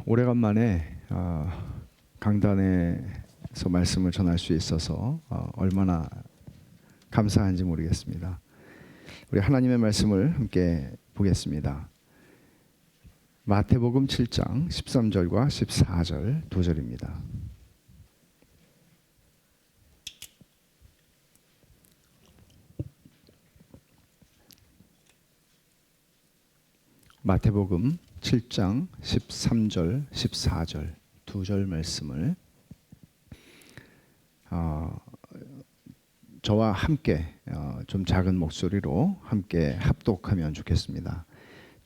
오래간만에 강단에서 말씀을 전할 수 있어서 얼마나 감사한지 모르겠습니다. 우리 하나님의 말씀을 함께 보겠습니다. 마태복음 7장 13절과 14절 두 절입니다. 마태복음 7장 13절, 14절 두 절 말씀을 저와 함께 좀 작은 목소리로 함께 합독하면 좋겠습니다.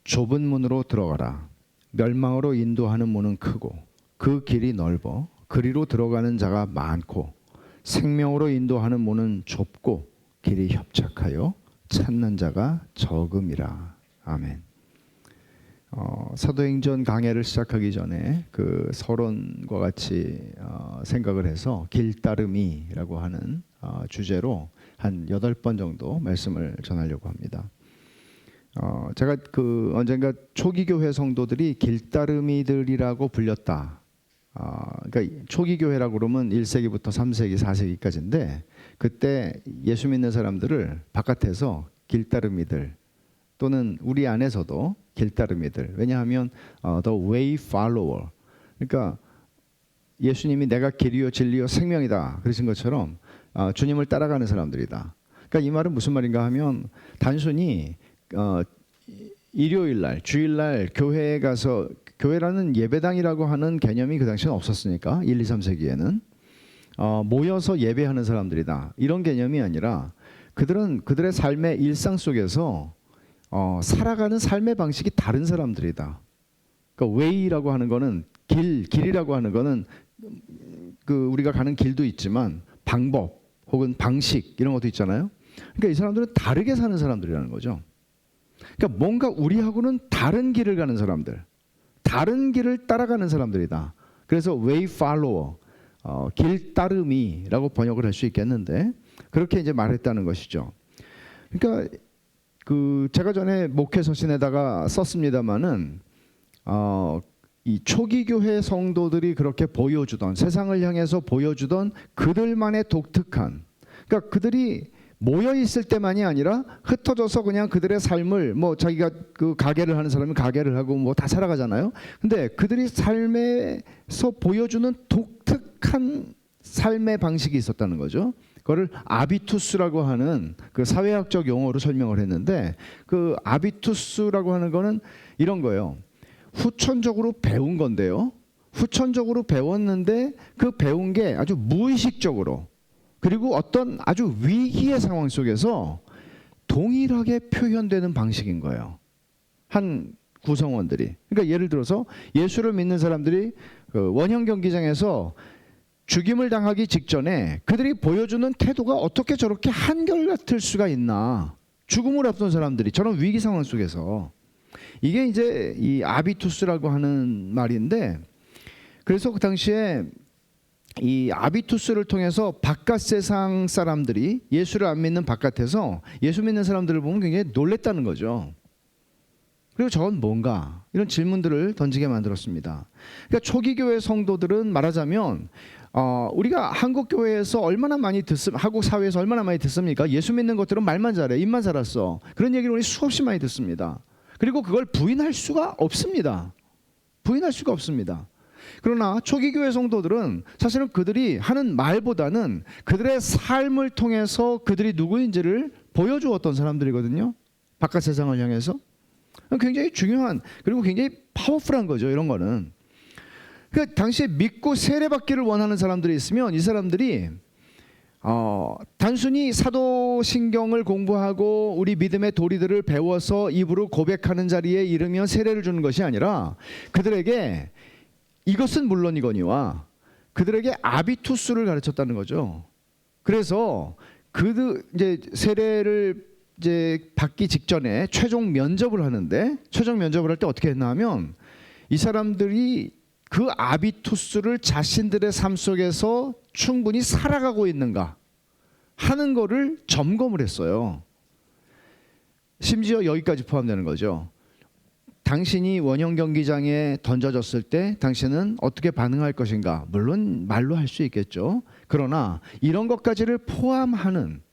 좁은 문으로 들어가라. 멸망으로 인도하는 문은 크고 그 길이 넓어 그리로 들어가는 자가 많고 생명으로 인도하는 문은 좁고 길이 협착하여 찾는 자가 적음이라. 아멘. 사도행전 강해를 시작하기 전에 그 서론과 같이 생각을 해서 길따름이라고 하는 주제로 한 8번 정도 말씀을 전하려고 합니다. 제가 언젠가 초기 교회 성도들이 길따름이들이라고 불렸다. 그러니까 초기 교회라고 그러면 1세기부터 3세기, 4세기까지인데 그때 예수 믿는 사람들을 바깥에서 길따름이들 또는 우리 안에서도 길따름이들. 왜냐하면 the way follower. 그러니까 예수님이 내가 길이요 진리요 생명이다 그러신 것처럼 주님을 따라가는 사람들이다. 그러니까 이 말은 무슨 말인가 하면 단순히 일요일날 주일날 교회에 가서 교회라는 예배당이라고 하는 개념이 그 당시에는 없었으니까 1, 2, 3세기에는 모여서 예배하는 사람들이다. 이런 개념이 아니라 그들은 그들의 삶의 일상 속에서 살아가는 삶의 방식이 다른 사람들이다. 그러니까 way라고 하는 거는 길이라고 하는 거는 우리가 가는 길도 있지만 방법 혹은 방식 이런 것도 있잖아요. 그러니까 이 사람들은 다르게 사는 사람들이라는 거죠. 그러니까 뭔가 우리하고는 다른 길을 가는 사람들, 다른 길을 따라가는 사람들이다. 그래서 way follower, 길 따름이라고 번역을 할 수 있겠는데 그렇게 이제 말했다는 것이죠. 그러니까 제가 전에 목회 서신에다가 썼습니다마는 이 초기 교회 성도들이 그렇게 보여주던 세상을 향해서 보여주던 그들만의 독특한 그러니까 그들이 모여 있을 때만이 아니라 흩어져서 그냥 그들의 삶을 자기가 가게를 하는 사람은 가게를 하고 다 살아가잖아요. 근데 그들이 삶에서 보여주는 독특한 삶의 방식이 있었다는 거죠. 그거를 아비투스라고 하는 그 사회학적 용어로 설명을 했는데 그 아비투스라고 하는 거는 이런 거예요. 후천적으로 배운 건데요. 후천적으로 배웠는데 그 배운 게 아주 무의식적으로 그리고 어떤 아주 위기의 상황 속에서 동일하게 표현되는 방식인 거예요. 한 구성원들이. 그러니까 예를 들어서 예수를 믿는 사람들이 원형 경기장에서 죽임을 당하기 직전에 그들이 보여주는 태도가 어떻게 저렇게 한결같을 수가 있나. 죽음을 앞둔 사람들이 저런 위기 상황 속에서. 이게 이제 이 아비투스라고 하는 말인데 그래서 그 당시에 이 아비투스를 통해서 바깥 세상 사람들이 예수를 안 믿는 바깥에서 예수 믿는 사람들을 보면 굉장히 놀랬다는 거죠. 그리고 저건 뭔가 이런 질문들을 던지게 만들었습니다. 그러니까 초기 교회 성도들은 말하자면 우리가 한국 교회에서 얼마나 많이 한국 사회에서 얼마나 많이 듣습니까? 예수 믿는 것들은 말만 잘해, 입만 살았어. 그런 얘기를 우리 수없이 많이 듣습니다. 그리고 그걸 부인할 수가 없습니다. 부인할 수가 없습니다. 그러나 초기 교회 성도들은 사실은 그들이 하는 말보다는 그들의 삶을 통해서 그들이 누구인지를 보여주었던 사람들이거든요. 바깥 세상을 향해서. 굉장히 중요한 그리고 굉장히 파워풀한 거죠. 이런 거는. 그러니까 당시에 믿고 세례받기를 원하는 사람들이 있으면 이 사람들이 단순히 사도신경을 공부하고 우리 믿음의 도리들을 배워서 입으로 고백하는 자리에 이르면 세례를 주는 것이 아니라 그들에게 이것은 물론이거니와 그들에게 아비투스를 가르쳤다는 거죠. 그래서 이제 세례를 이제 받기 직전에 최종 면접을 하는데 최종 면접을 할 때 어떻게 했나 하면 이 사람들이 그 아비투스를 자신들의 삶 속에서 충분히 살아가고 있는가 하는 거를 점검을 했어요. 심지어 여기까지 포함되는 거죠. 당신이 원형 경기장에 던져졌을 때 당신은 어떻게 반응할 것인가? 물론 말로 할 수 있겠죠. 그러나 이런 것까지를 포함하는,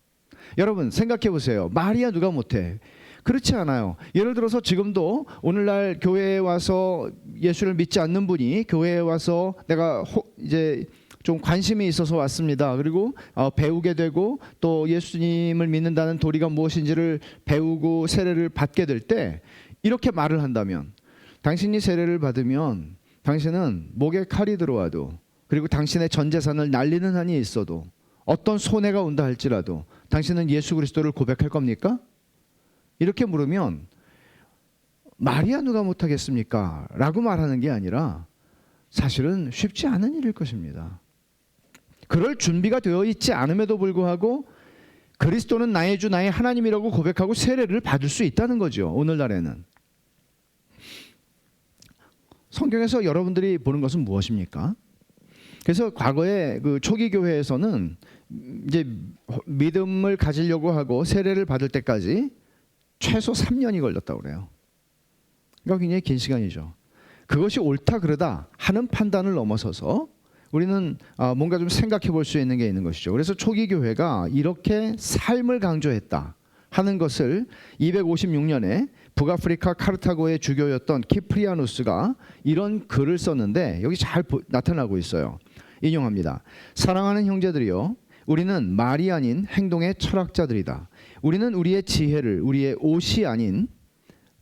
여러분 생각해 보세요. 말이야 누가 못해? 그렇지 않아요. 예를 들어서 지금도 오늘날 교회에 와서 예수를 믿지 않는 분이 교회에 와서 내가 이제 좀 관심이 있어서 왔습니다. 그리고 배우게 되고 또 예수님을 믿는다는 도리가 무엇인지를 배우고 세례를 받게 될 때 이렇게 말을 한다면, 당신이 세례를 받으면 당신은 목에 칼이 들어와도, 그리고 당신의 전 재산을 날리는 한이 있어도, 어떤 손해가 온다 할지라도 당신은 예수 그리스도를 고백할 겁니까? 이렇게 물으면 말이야 누가 못하겠습니까? 라고 말하는 게 아니라 사실은 쉽지 않은 일일 것입니다. 그럴 준비가 되어 있지 않음에도 불구하고 그리스도는 나의 주 나의 하나님이라고 고백하고 세례를 받을 수 있다는 거죠. 오늘날에는. 성경에서 여러분들이 보는 것은 무엇입니까? 그래서 과거에 그 초기 교회에서는 이제 믿음을 가지려고 하고 세례를 받을 때까지 최소 3년이 걸렸다고 그래요. 그러니까 굉장히 긴 시간이죠. 그것이 옳다 그르다 하는 판단을 넘어서서 우리는 뭔가 좀 생각해 볼 수 있는 게 있는 것이죠. 그래서 초기 교회가 이렇게 삶을 강조했다 하는 것을 256년에 북아프리카 카르타고의 주교였던 키프리아누스가 이런 글을 썼는데 여기 잘 나타나고 있어요. 인용합니다. 사랑하는 형제들이여, 우리는 말이 아닌 행동의 철학자들이다. 우리는 우리의 지혜를 우리의 옷이 아닌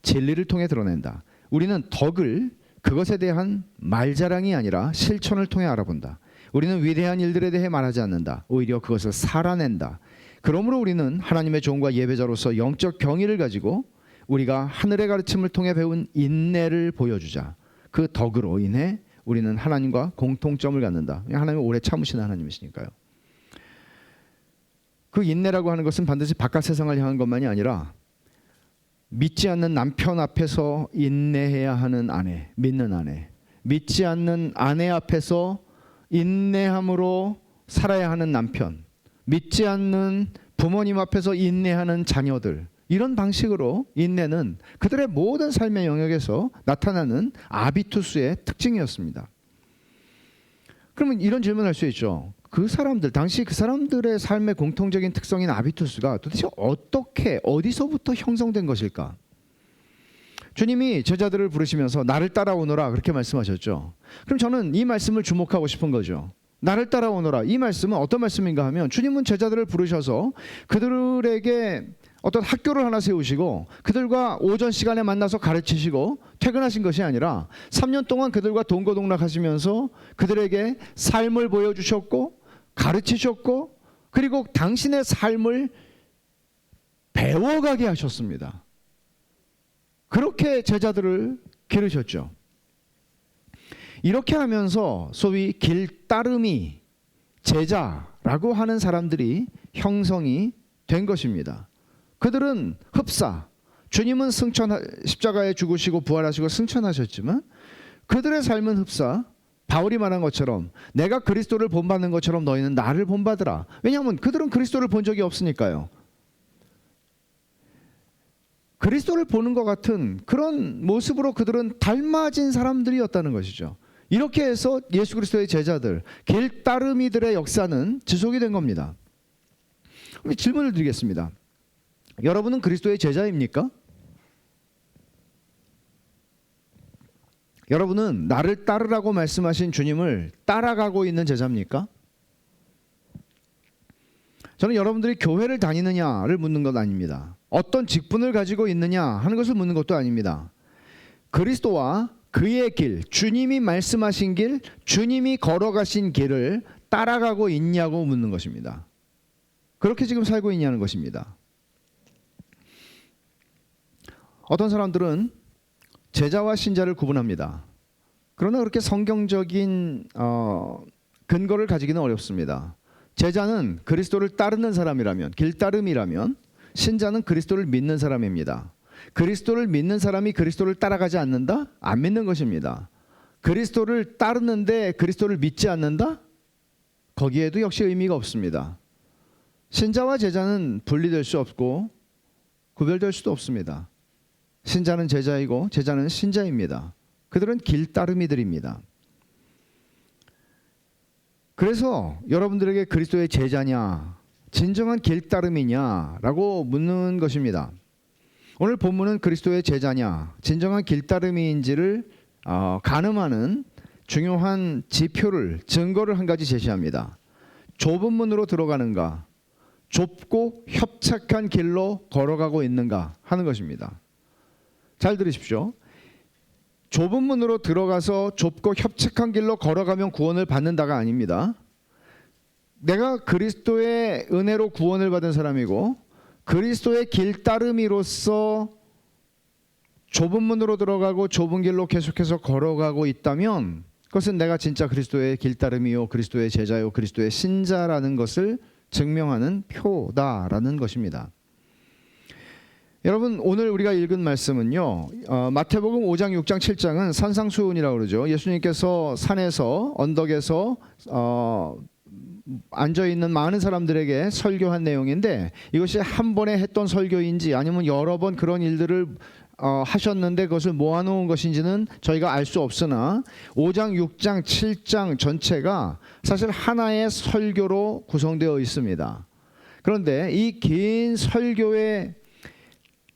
진리를 통해 드러낸다. 우리는 덕을 그것에 대한 말자랑이 아니라 실천을 통해 알아본다. 우리는 위대한 일들에 대해 말하지 않는다. 오히려 그것을 살아낸다. 그러므로 우리는 하나님의 종과 예배자로서 영적 경의를 가지고 우리가 하늘의 가르침을 통해 배운 인내를 보여주자. 그 덕으로 인해 우리는 하나님과 공통점을 갖는다. 하나님은 오래 참으시는 하나님이시니까요. 그 인내라고 하는 것은 반드시 바깥 세상을 향한 것만이 아니라 믿지 않는 남편 앞에서 인내해야 하는 아내, 믿는 아내, 믿지 않는 아내 앞에서 인내함으로 살아야 하는 남편, 믿지 않는 부모님 앞에서 인내하는 자녀들, 이런 방식으로 인내는 그들의 모든 삶의 영역에서 나타나는 아비투스의 특징이었습니다. 그러면 이런 질문을 할 수 있죠. 그 사람들, 당시 그 사람들의 삶의 공통적인 특성인 아비투스가 도대체 어떻게, 어디서부터 형성된 것일까? 주님이 제자들을 부르시면서 나를 따라오너라 그렇게 말씀하셨죠. 그럼 저는 이 말씀을 주목하고 싶은 거죠. 나를 따라오너라, 이 말씀은 어떤 말씀인가 하면, 주님은 제자들을 부르셔서 그들에게 어떤 학교를 하나 세우시고 그들과 오전 시간에 만나서 가르치시고 퇴근하신 것이 아니라 3년 동안 그들과 동고동락하시면서 그들에게 삶을 보여주셨고 가르치셨고, 그리고 당신의 삶을 배워가게 하셨습니다. 그렇게 제자들을 기르셨죠. 이렇게 하면서 소위 길따름이 제자라고 하는 사람들이 형성이 된 것입니다. 그들은 흡사, 주님은 십자가에 죽으시고 부활하시고 승천하셨지만 그들의 삶은 흡사, 바울이 말한 것처럼 내가 그리스도를 본받는 것처럼 너희는 나를 본받으라. 왜냐하면 그들은 그리스도를 본 적이 없으니까요. 그리스도를 보는 것 같은 그런 모습으로 그들은 닮아진 사람들이었다는 것이죠. 이렇게 해서 예수 그리스도의 제자들, 길따름이들의 역사는 지속이 된 겁니다. 질문을 드리겠습니다. 여러분은 그리스도의 제자입니까? 여러분은 나를 따르라고 말씀하신 주님을 따라가고 있는 제자입니까? 저는 여러분들이 교회를 다니느냐를 묻는 것 아닙니다. 어떤 직분을 가지고 있느냐 하는 것을 묻는 것도 아닙니다. 그리스도와 그의 길, 주님이 말씀하신 길, 주님이 걸어가신 길을 따라가고 있냐고 묻는 것입니다. 그렇게 지금 살고 있냐는 것입니다. 어떤 사람들은 제자와 신자를 구분합니다. 그러나 그렇게 성경적인 근거를 가지기는 어렵습니다. 제자는 그리스도를 따르는 사람이라면, 길따름이라면, 신자는 그리스도를 믿는 사람입니다. 그리스도를 믿는 사람이 그리스도를 따라가지 않는다? 안 믿는 것입니다. 그리스도를 따르는데 그리스도를 믿지 않는다? 거기에도 역시 의미가 없습니다. 신자와 제자는 분리될 수 없고 구별될 수도 없습니다. 신자는 제자이고 제자는 신자입니다. 그들은 길따르미들입니다. 그래서 여러분들에게 그리스도의 제자냐, 진정한 길따름이냐라고 묻는 것입니다. 오늘 본문은 그리스도의 제자냐, 진정한 길따름이인지를 가늠하는 중요한 지표를, 증거를 한 가지 제시합니다. 좁은 문으로 들어가는가, 좁고 협착한 길로 걸어가고 있는가 하는 것입니다. 잘 들으십시오. 좁은 문으로 들어가서 좁고 협착한 길로 걸어가면 구원을 받는다가 아닙니다. 내가 그리스도의 은혜로 구원을 받은 사람이고 그리스도의 길따름이로서 좁은 문으로 들어가고 좁은 길로 계속해서 걸어가고 있다면 그것은 내가 진짜 그리스도의 길따름이요, 그리스도의 제자요, 그리스도의 신자라는 것을 증명하는 표다라는 것입니다. 여러분, 오늘 우리가 읽은 말씀은요, 마태복음 5장, 6장, 7장은 산상수훈이라고 그러죠. 예수님께서 산에서, 언덕에서 앉아있는 많은 사람들에게 설교한 내용인데, 이것이 한 번에 했던 설교인지 아니면 여러 번 그런 일들을 하셨는데 그것을 모아놓은 것인지는 저희가 알 수 없으나 5장, 6장, 7장 전체가 사실 하나의 설교로 구성되어 있습니다. 그런데 이 긴 설교의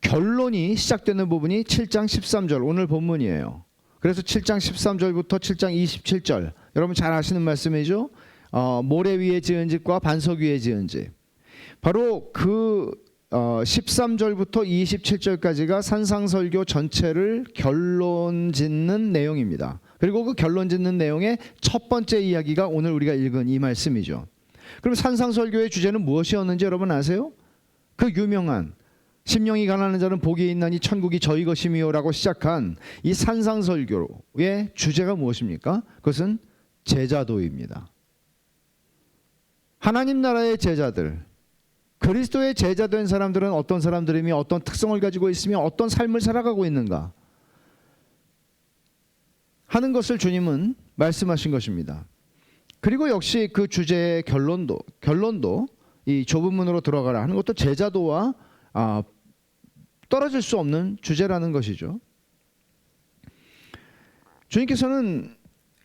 결론이 시작되는 부분이 7장 13절 오늘 본문이에요. 그래서 7장 13절부터 7장 27절 여러분 잘 아시는 말씀이죠. 모래 위에 지은 집과 반석 위에 지은 집. 바로 그 13절부터 27절까지가 산상설교 전체를 결론 짓는 내용입니다. 그리고 그 결론 짓는 내용의 첫 번째 이야기가 오늘 우리가 읽은 이 말씀이죠. 그럼 산상설교의 주제는 무엇이었는지 여러분 아세요? 그 유명한 심령이 가난한 자는 복이 있나니 천국이 저희 것이미요 라고 시작한 이 산상설교의 주제가 무엇입니까? 그것은 제자도입니다. 하나님 나라의 제자들, 그리스도의 제자된 사람들은 어떤 사람들이며 어떤 특성을 가지고 있으며 어떤 삶을 살아가고 있는가 하는 것을 주님은 말씀하신 것입니다. 그리고 역시 그 주제의 결론도 이 좁은 문으로 들어가라 하는 것도 제자도와 떨어질 수 없는 주제라는 것이죠. 주님께서는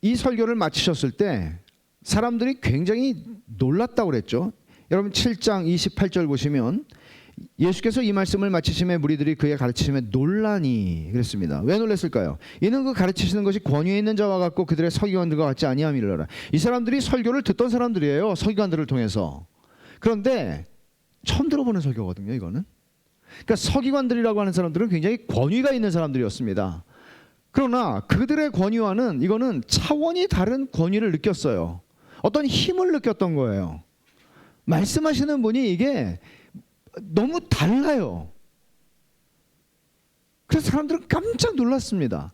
이 설교를 마치셨을 때 사람들이 굉장히 놀랐다고 그랬죠. 여러분 7장 28절 보시면 예수께서 이 말씀을 마치심에 무리들이 그의 가르치심에 놀라니 그랬습니다. 왜 놀랐을까요? 이는 그 가르치시는 것이 권위에 있는 자와 같고 그들의 서기관들과 같지 아니함이라. 이 사람들이 설교를 듣던 사람들이에요. 서기관들을 통해서. 그런데 처음 들어보는 설교거든요. 이거는. 그러니까 서기관들이라고 하는 사람들은 굉장히 권위가 있는 사람들이었습니다. 그러나 그들의 권위와는 이거는 차원이 다른 권위를 느꼈어요. 어떤 힘을 느꼈던 거예요. 말씀하시는 분이 이게 너무 달라요. 그래서 사람들은 깜짝 놀랐습니다.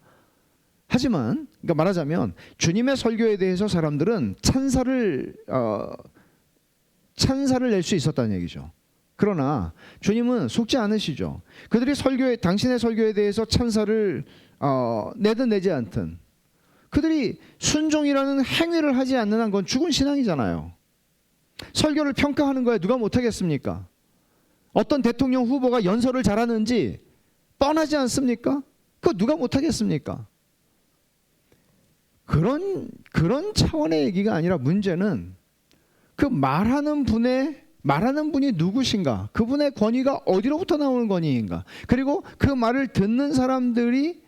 하지만 그러니까 말하자면 주님의 설교에 대해서 사람들은 찬사를 낼 수 있었다는 얘기죠. 그러나 주님은 속지 않으시죠. 그들이 당신의 설교에 대해서 찬사를 내든 내지 않든 그들이 순종이라는 행위를 하지 않는 한 건 죽은 신앙이잖아요. 설교를 평가하는 거에 누가 못하겠습니까? 어떤 대통령 후보가 연설을 잘하는지 뻔하지 않습니까? 그거 누가 못하겠습니까? 그런 차원의 얘기가 아니라 문제는 그 말하는 분이 누구신가? 그분의 권위가 어디로부터 나오는 권위인가? 그리고 그 말을 듣는 사람들이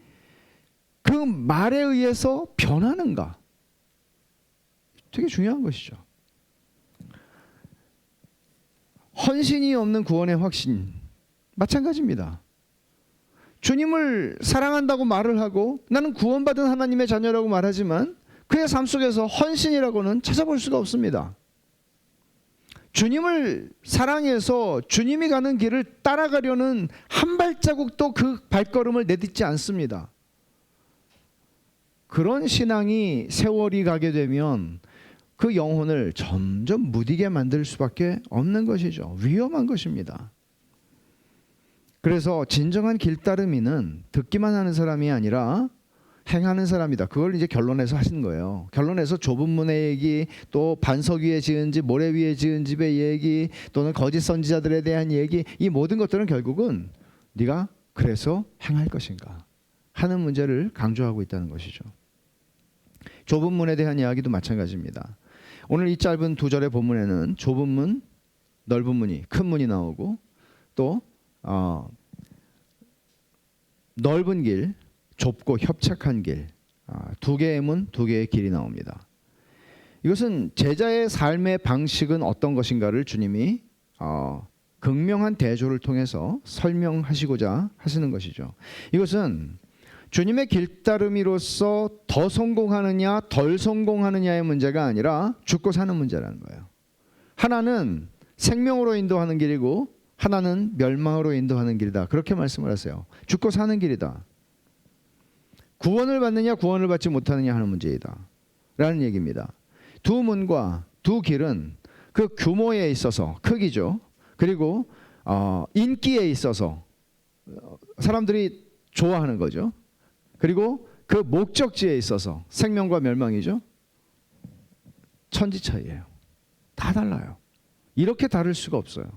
그 말에 의해서 변하는가? 되게 중요한 것이죠. 헌신이 없는 구원의 확신 마찬가지입니다. 주님을 사랑한다고 말을 하고 나는 구원받은 하나님의 자녀라고 말하지만 그의 삶 속에서 헌신이라고는 찾아볼 수가 없습니다. 주님을 사랑해서 주님이 가는 길을 따라가려는 한 발자국도 그 발걸음을 내딛지 않습니다. 그런 신앙이 세월이 가게 되면 그 영혼을 점점 무디게 만들 수밖에 없는 것이죠. 위험한 것입니다. 그래서 진정한 길따름이는 듣기만 하는 사람이 아니라 행하는 사람이다. 그걸 이제 결론에서 하신 거예요. 결론에서 좁은 문의 얘기, 또 반석 위에 지은 집, 모래 위에 지은 집의 얘기, 또는 거짓 선지자들에 대한 얘기, 이 모든 것들은 결국은 네가 그래서 행할 것인가 하는 문제를 강조하고 있다는 것이죠. 좁은 문에 대한 이야기도 마찬가지입니다. 오늘 이 짧은 2절의 본문에는 좁은 문, 넓은 문이, 큰 문이 나오고 또 넓은 길, 좁고 협착한 길, 2개의 문, 2개의 길이 나옵니다. 이것은 제자의 삶의 방식은 어떤 것인가를 주님이 극명한 대조를 통해서 설명하시고자 하시는 것이죠. 이것은 주님의 길따름이로서 더 성공하느냐 덜 성공하느냐의 문제가 아니라 죽고 사는 문제라는 거예요. 하나는 생명으로 인도하는 길이고 하나는 멸망으로 인도하는 길이다. 그렇게 말씀을 하세요. 죽고 사는 길이다. 구원을 받느냐 구원을 받지 못하느냐 하는 문제이다 라는 얘기입니다. 두 문과 두 길은 그 규모에 있어서 크기죠. 그리고 인기에 있어서 사람들이 좋아하는 거죠. 그리고 그 목적지에 있어서 생명과 멸망이죠. 천지 차이예요. 다 달라요. 이렇게 다를 수가 없어요.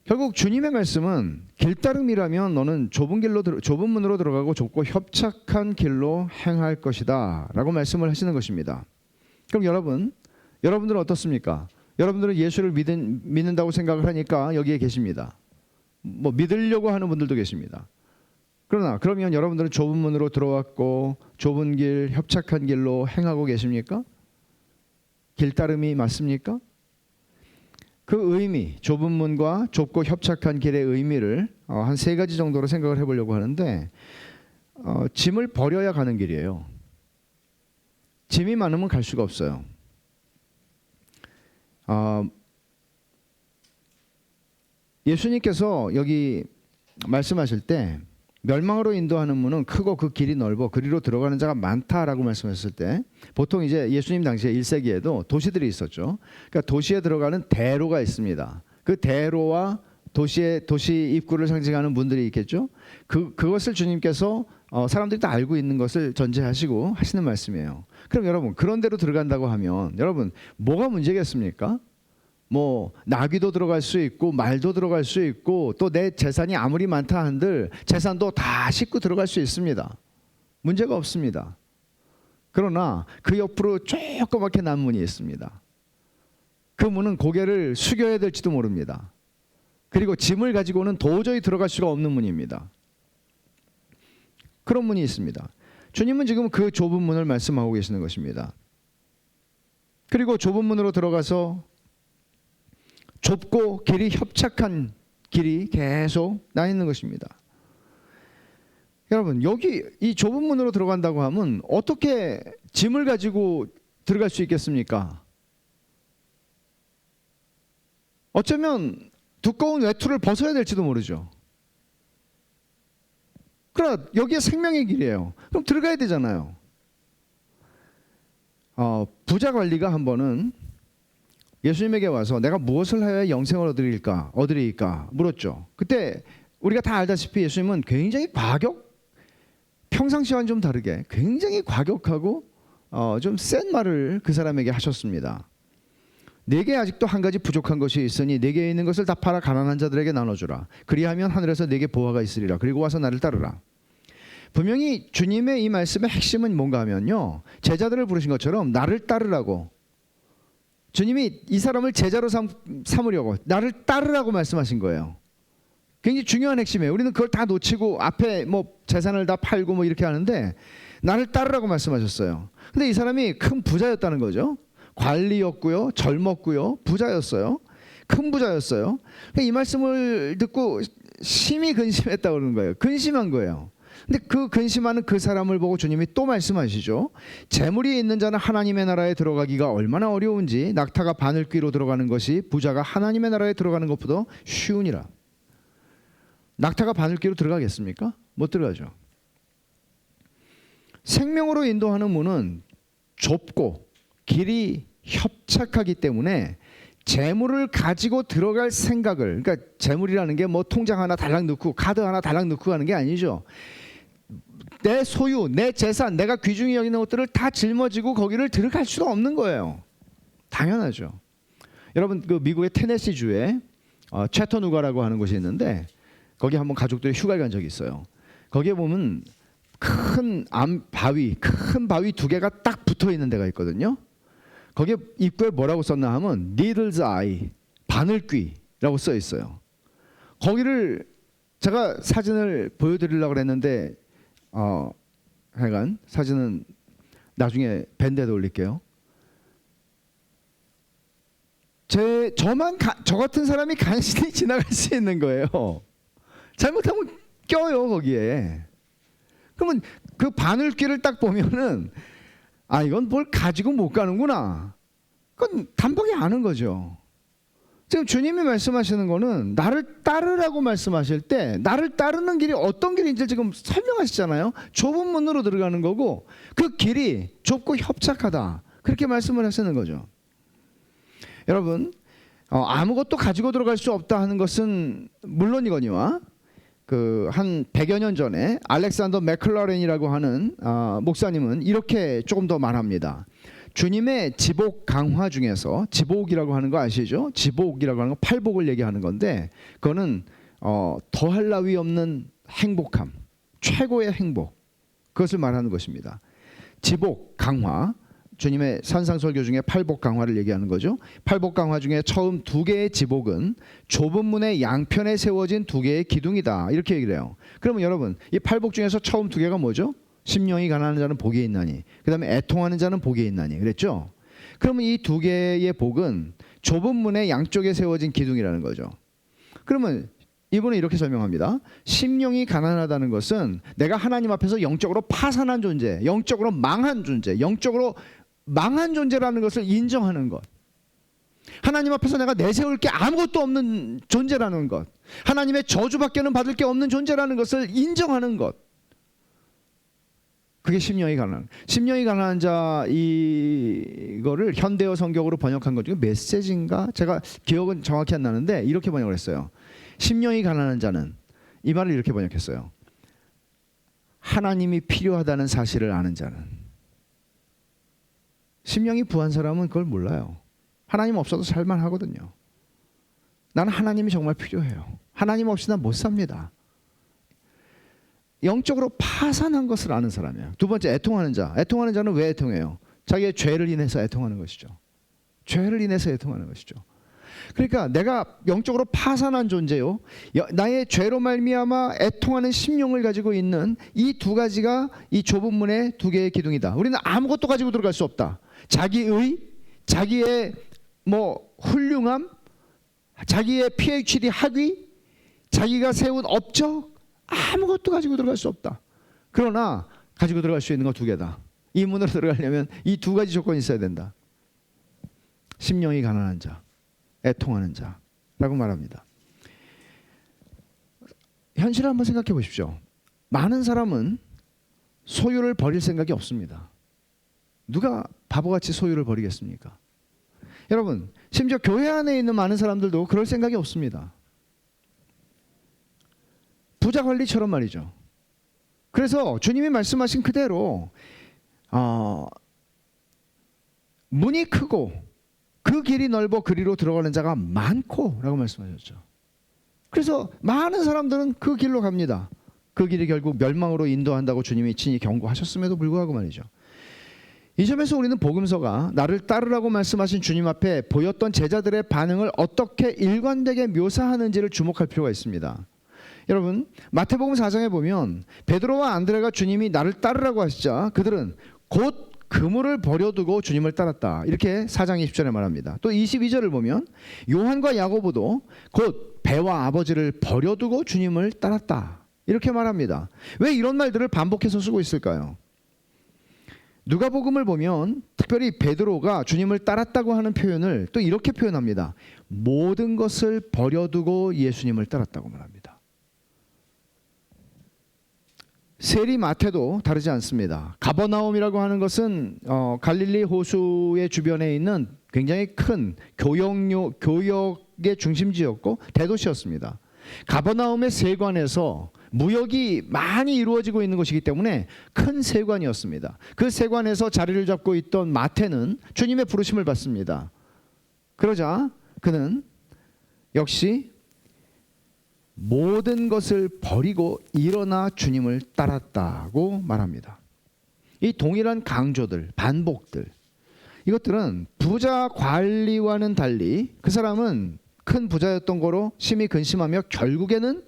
결국 주님의 말씀은 길따름이라면 너는 좁은 문으로 들어가고 좁고 협착한 길로 행할 것이다 라고 말씀을 하시는 것입니다. 그럼 여러분들은 어떻습니까? 여러분들은 예수를 믿는다고 생각을 하니까 여기에 계십니다. 뭐 믿으려고 하는 분들도 계십니다. 그러면 여러분들은 좁은 문으로 들어왔고 좁은 길, 협착한 길로 행하고 계십니까? 길따름이 맞습니까? 그 의미, 좁은 문과 좁고 협착한 길의 의미를 한 3가지 정도로 생각을 해보려고 하는데 짐을 버려야 가는 길이에요. 짐이 많으면 갈 수가 없어요. 예수님께서 여기 말씀하실 때 멸망으로 인도하는 문은 크고 그 길이 넓어 그리로 들어가는 자가 많다라고 말씀하셨을 때 보통 이제 예수님 당시에 1세기에도 도시들이 있었죠. 그러니까 도시에 들어가는 대로가 있습니다. 그 대로와 도시 입구를 상징하는 문들이 있겠죠. 그것을 주님께서 사람들이 다 알고 있는 것을 전제하시고 하시는 말씀이에요. 그럼 여러분 그런 데로 들어간다고 하면 여러분 뭐가 문제겠습니까? 뭐 나귀도 들어갈 수 있고 말도 들어갈 수 있고 또 내 재산이 아무리 많다 한들 재산도 다 싣고 들어갈 수 있습니다. 문제가 없습니다. 그러나 그 옆으로 조그맣게 난 문이 있습니다. 그 문은 고개를 숙여야 될지도 모릅니다. 그리고 짐을 가지고는 도저히 들어갈 수가 없는 문입니다. 그런 문이 있습니다. 주님은 지금 그 좁은 문을 말씀하고 계시는 것입니다. 그리고 좁은 문으로 들어가서 좁고 길이 협착한 길이 계속 나 있는 것입니다. 여러분 여기 이 좁은 문으로 들어간다고 하면 어떻게 짐을 가지고 들어갈 수 있겠습니까? 어쩌면 두꺼운 외투를 벗어야 될지도 모르죠. 그러나 여기에 생명의 길이에요. 그럼 들어가야 되잖아요. 부자 관리가 한 번은 예수님에게 와서 내가 무엇을 하여야 영생을 얻으리까 물었죠. 그때 우리가 다 알다시피 예수님은 굉장히 평상시와는 좀 다르게 굉장히 과격하고 좀 센 말을 그 사람에게 하셨습니다. 내게 아직도 한 가지 부족한 것이 있으니 내게 있는 것을 다 팔아 가난한 자들에게 나눠주라. 그리하면 하늘에서 내게 보화가 있으리라. 그리고 와서 나를 따르라. 분명히 주님의 이 말씀의 핵심은 뭔가 하면요, 제자들을 부르신 것처럼 나를 따르라고, 주님이 이 사람을 제자로 삼으려고 나를 따르라고 말씀하신 거예요. 굉장히 중요한 핵심이에요. 우리는 그걸 다 놓치고 앞에 뭐 재산을 다 팔고 뭐 이렇게 하는데 나를 따르라고 말씀하셨어요. 근데 이 사람이 큰 부자였다는 거죠. 관리였고요, 젊었고요, 부자였어요. 큰 부자였어요. 이 말씀을 듣고 심히 근심했다고 그러는 거예요. 근심한 거예요. 근데 그 근심하는 그 사람을 보고 주님이 또 말씀하시죠. 재물이 있는 자는 하나님의 나라에 들어가기가 얼마나 어려운지 낙타가 바늘귀로 들어가는 것이 부자가 하나님의 나라에 들어가는 것보다 쉬우니라. 낙타가 바늘귀로 들어가겠습니까? 못 들어가죠. 생명으로 인도하는 문은 좁고 길이 협착하기 때문에 재물을 가지고 들어갈 생각을, 그러니까 재물이라는 게 뭐 통장 하나 달랑 넣고 카드 하나 달랑 넣고 가는 게 아니죠. 내 소유, 내 재산, 내가 귀중히 여기는 것들을 다 짊어지고 거기를 들어갈 수가 없는 거예요. 당연하죠. 여러분 그 미국의 테네시주에 채터누가라고 하는 곳이 있는데 거기 한번 가족들이 휴가를 간 적이 있어요. 거기에 보면 큰 바위 두 개가 딱 붙어 있는 데가 있거든요. 거기에 입구에 뭐라고 썼나 하면 needle's eye, 바늘귀라고 써 있어요. 거기를 제가 사진을 보여드리려고 했는데 하여간 사진은 나중에 밴드에다 올릴게요. 저 같은 사람이 간신히 지나갈 수 있는 거예요. 잘못하면 껴요 거기에. 그러면 그 바늘귀를 딱 보면은 이건 뭘 가지고 못 가는구나. 그건 단박에 아는 거죠. 지금 주님이 말씀하시는 거는 나를 따르라고 말씀하실 때 나를 따르는 길이 어떤 길인지 지금 설명하시잖아요. 좁은 문으로 들어가는 거고 그 길이 좁고 협착하다. 그렇게 말씀을 하시는 거죠. 여러분 아무것도 가지고 들어갈 수 없다 하는 것은 물론이거니와 한 100여 년 전에 알렉산더 맥클라렌이라고 하는 목사님은 이렇게 조금 더 말합니다. 주님의 지복 강화 중에서 지복이라고 하는 거 아시죠? 지복이라고 하는 거 팔복을 얘기하는 건데 그거는 더할 나위 없는 행복함, 최고의 행복, 그것을 말하는 것입니다. 지복 강화, 주님의 산상설교 중에 팔복 강화를 얘기하는 거죠. 팔복 강화 중에 처음 두 개의 지복은 좁은 문의 양편에 세워진 두 개의 기둥이다, 이렇게 얘기를 해요. 그러면 여러분 이 팔복 중에서 처음 두 개가 뭐죠? 심령이 가난한 자는 복이 있나니, 그 다음에 애통하는 자는 복이 있나니, 그랬죠? 그러면 이 두 개의 복은 좁은 문의 양쪽에 세워진 기둥이라는 거죠. 그러면 이분은 이렇게 설명합니다. 심령이 가난하다는 것은 내가 하나님 앞에서 영적으로 파산한 존재, 영적으로 망한 존재, 영적으로 망한 존재라는 것을 인정하는 것. 하나님 앞에서 내가 내세울 게 아무것도 없는 존재라는 것, 하나님의 저주밖에는 받을 게 없는 존재라는 것을 인정하는 것. 그게 심령이 가난한 자, 이거를 현대어 성격으로 번역한 것 중에 메시지인가? 제가 기억은 정확히 안 나는데 이렇게 번역을 했어요. 심령이 가난한 자는, 이 말을 이렇게 번역했어요. 하나님이 필요하다는 사실을 아는 자는. 심령이 부한 사람은 그걸 몰라요. 하나님 없어도 살만 하거든요. 나는 하나님이 정말 필요해요. 하나님 없이 난 못 삽니다. 영적으로 파산한 것을 아는 사람이에요. 두 번째, 애통하는 자. 애통하는 자는 왜 애통해요? 자기의 죄를 인해서 애통하는 것이죠. 죄를 인해서 애통하는 것이죠. 그러니까 내가 영적으로 파산한 존재요, 나의 죄로 말미암아 애통하는 심령을 가지고 있는 이 두 가지가 이 좁은 문의 두 개의 기둥이다. 우리는 아무것도 가지고 들어갈 수 없다. 자기의, 자기의 훌륭함, 자기의 PhD 학위, 자기가 세운 업적, 아무것도 가지고 들어갈 수 없다. 그러나 가지고 들어갈 수 있는 거 두 개다. 이 문으로 들어가려면 이 두 가지 조건이 있어야 된다. 심령이 가난한 자, 애통하는 자라고 말합니다. 현실을 한번 생각해 보십시오. 많은 사람은 소유를 버릴 생각이 없습니다. 누가 바보같이 소유를 버리겠습니까? 여러분, 심지어 교회 안에 있는 많은 사람들도 그럴 생각이 없습니다. 부자 관리처럼 말이죠. 그래서 주님이 말씀하신 그대로 문이 크고 그 길이 넓어 그리로 들어가는 자가 많고 라고 말씀하셨죠. 그래서 많은 사람들은 그 길로 갑니다. 그 길이 결국 멸망으로 인도한다고 주님이 친히 경고하셨음에도 불구하고 말이죠. 이 점에서 우리는 복음서가 나를 따르라고 말씀하신 주님 앞에 보였던 제자들의 반응을 어떻게 일관되게 묘사하는지를 주목할 필요가 있습니다. 여러분, 마태복음 4장에 보면 베드로와 안드레가 주님이 나를 따르라고 하시자 그들은 곧 그물을 버려두고 주님을 따랐다, 이렇게 4장 20절에 말합니다. 또 22절을 보면 요한과 야고보도 곧 배와 아버지를 버려두고 주님을 따랐다, 이렇게 말합니다. 왜 이런 말들을 반복해서 쓰고 있을까요? 누가복음을 보면 특별히 베드로가 주님을 따랐다고 하는 표현을 또 이렇게 표현합니다. 모든 것을 버려두고 예수님을 따랐다고 말합니다. 세리 마태도 다르지 않습니다. 가버나움이라고 하는 것은 갈릴리 호수의 주변에 있는 굉장히 큰 교역의 중심지였고 대도시였습니다. 가버나움의 세관에서 무역이 많이 이루어지고 있는 것이기 때문에 큰 세관이었습니다. 그 세관에서 자리를 잡고 있던 마태는 주님의 부르심을 받습니다. 그러자 그는 역시 모든 것을 버리고 일어나 주님을 따랐다고 말합니다. 이 동일한 강조들, 반복들, 이것들은 부자 관리와는 달리 그 사람은 큰 부자였던 거로 심히 근심하며 결국에는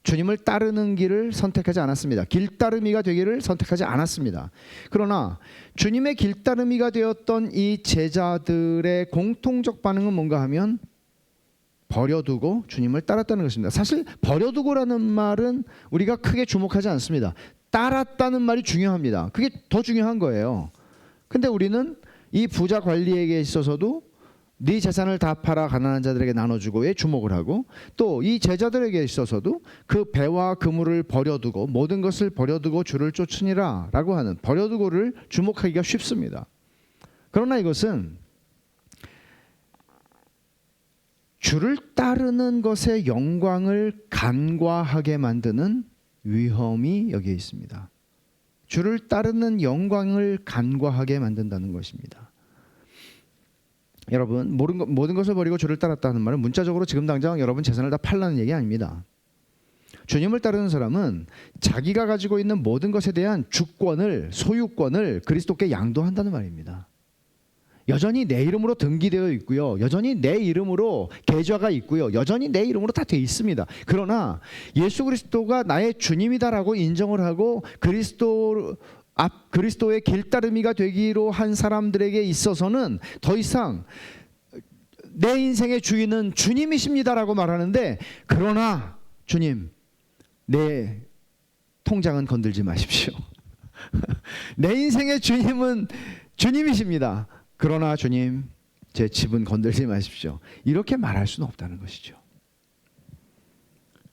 주님을 따르는 길을 선택하지 않았습니다. 길따르미가 되기를 선택하지 않았습니다. 그러나 주님의 길따르미가 되었던 이 제자들의 공통적 반응은 뭔가 하면 버려두고 주님을 따랐다는 것입니다. 사실 버려두고라는 말은 우리가 크게 주목하지 않습니다. 따랐다는 말이 중요합니다. 그게 더 중요한 거예요. 근데 우리는 이 부자 관리에게 있어서도 네 재산을 다 팔아 가난한 자들에게 나눠주고에 주목을 하고, 또 이 제자들에게 있어서도 그 배와 그물을 버려두고 모든 것을 버려두고 주를 쫓으니라 라고 하는 버려두고를 주목하기가 쉽습니다. 그러나 이것은 주를 따르는 것의 영광을 간과하게 만드는 위험이 여기에 있습니다. 주를 따르는 영광을 간과하게 만든다는 것입니다. 여러분, 모든 것을 버리고 주를 따랐다는 말은 문자적으로 지금 당장 여러분 재산을 다 팔라는 얘기 아닙니다. 주님을 따르는 사람은 자기가 가지고 있는 모든 것에 대한 주권을, 소유권을 그리스도께 양도한다는 말입니다. 여전히 내 이름으로 등기되어 있고요, 여전히 내 이름으로 계좌가 있고요, 여전히 내 이름으로 다 되어 있습니다. 그러나 예수 그리스도가 나의 주님이다라고 인정을 하고 그리스도의 길따르미가 되기로 한 사람들에게 있어서는 더 이상 내 인생의 주인은 주님이십니다라고 말하는데, 그러나 주님, 내 통장은 건들지 마십시오. 내 인생의 주님은 주님이십니다. 그러나 주님, 제 집은 건들지 마십시오. 이렇게 말할 수는 없다는 것이죠.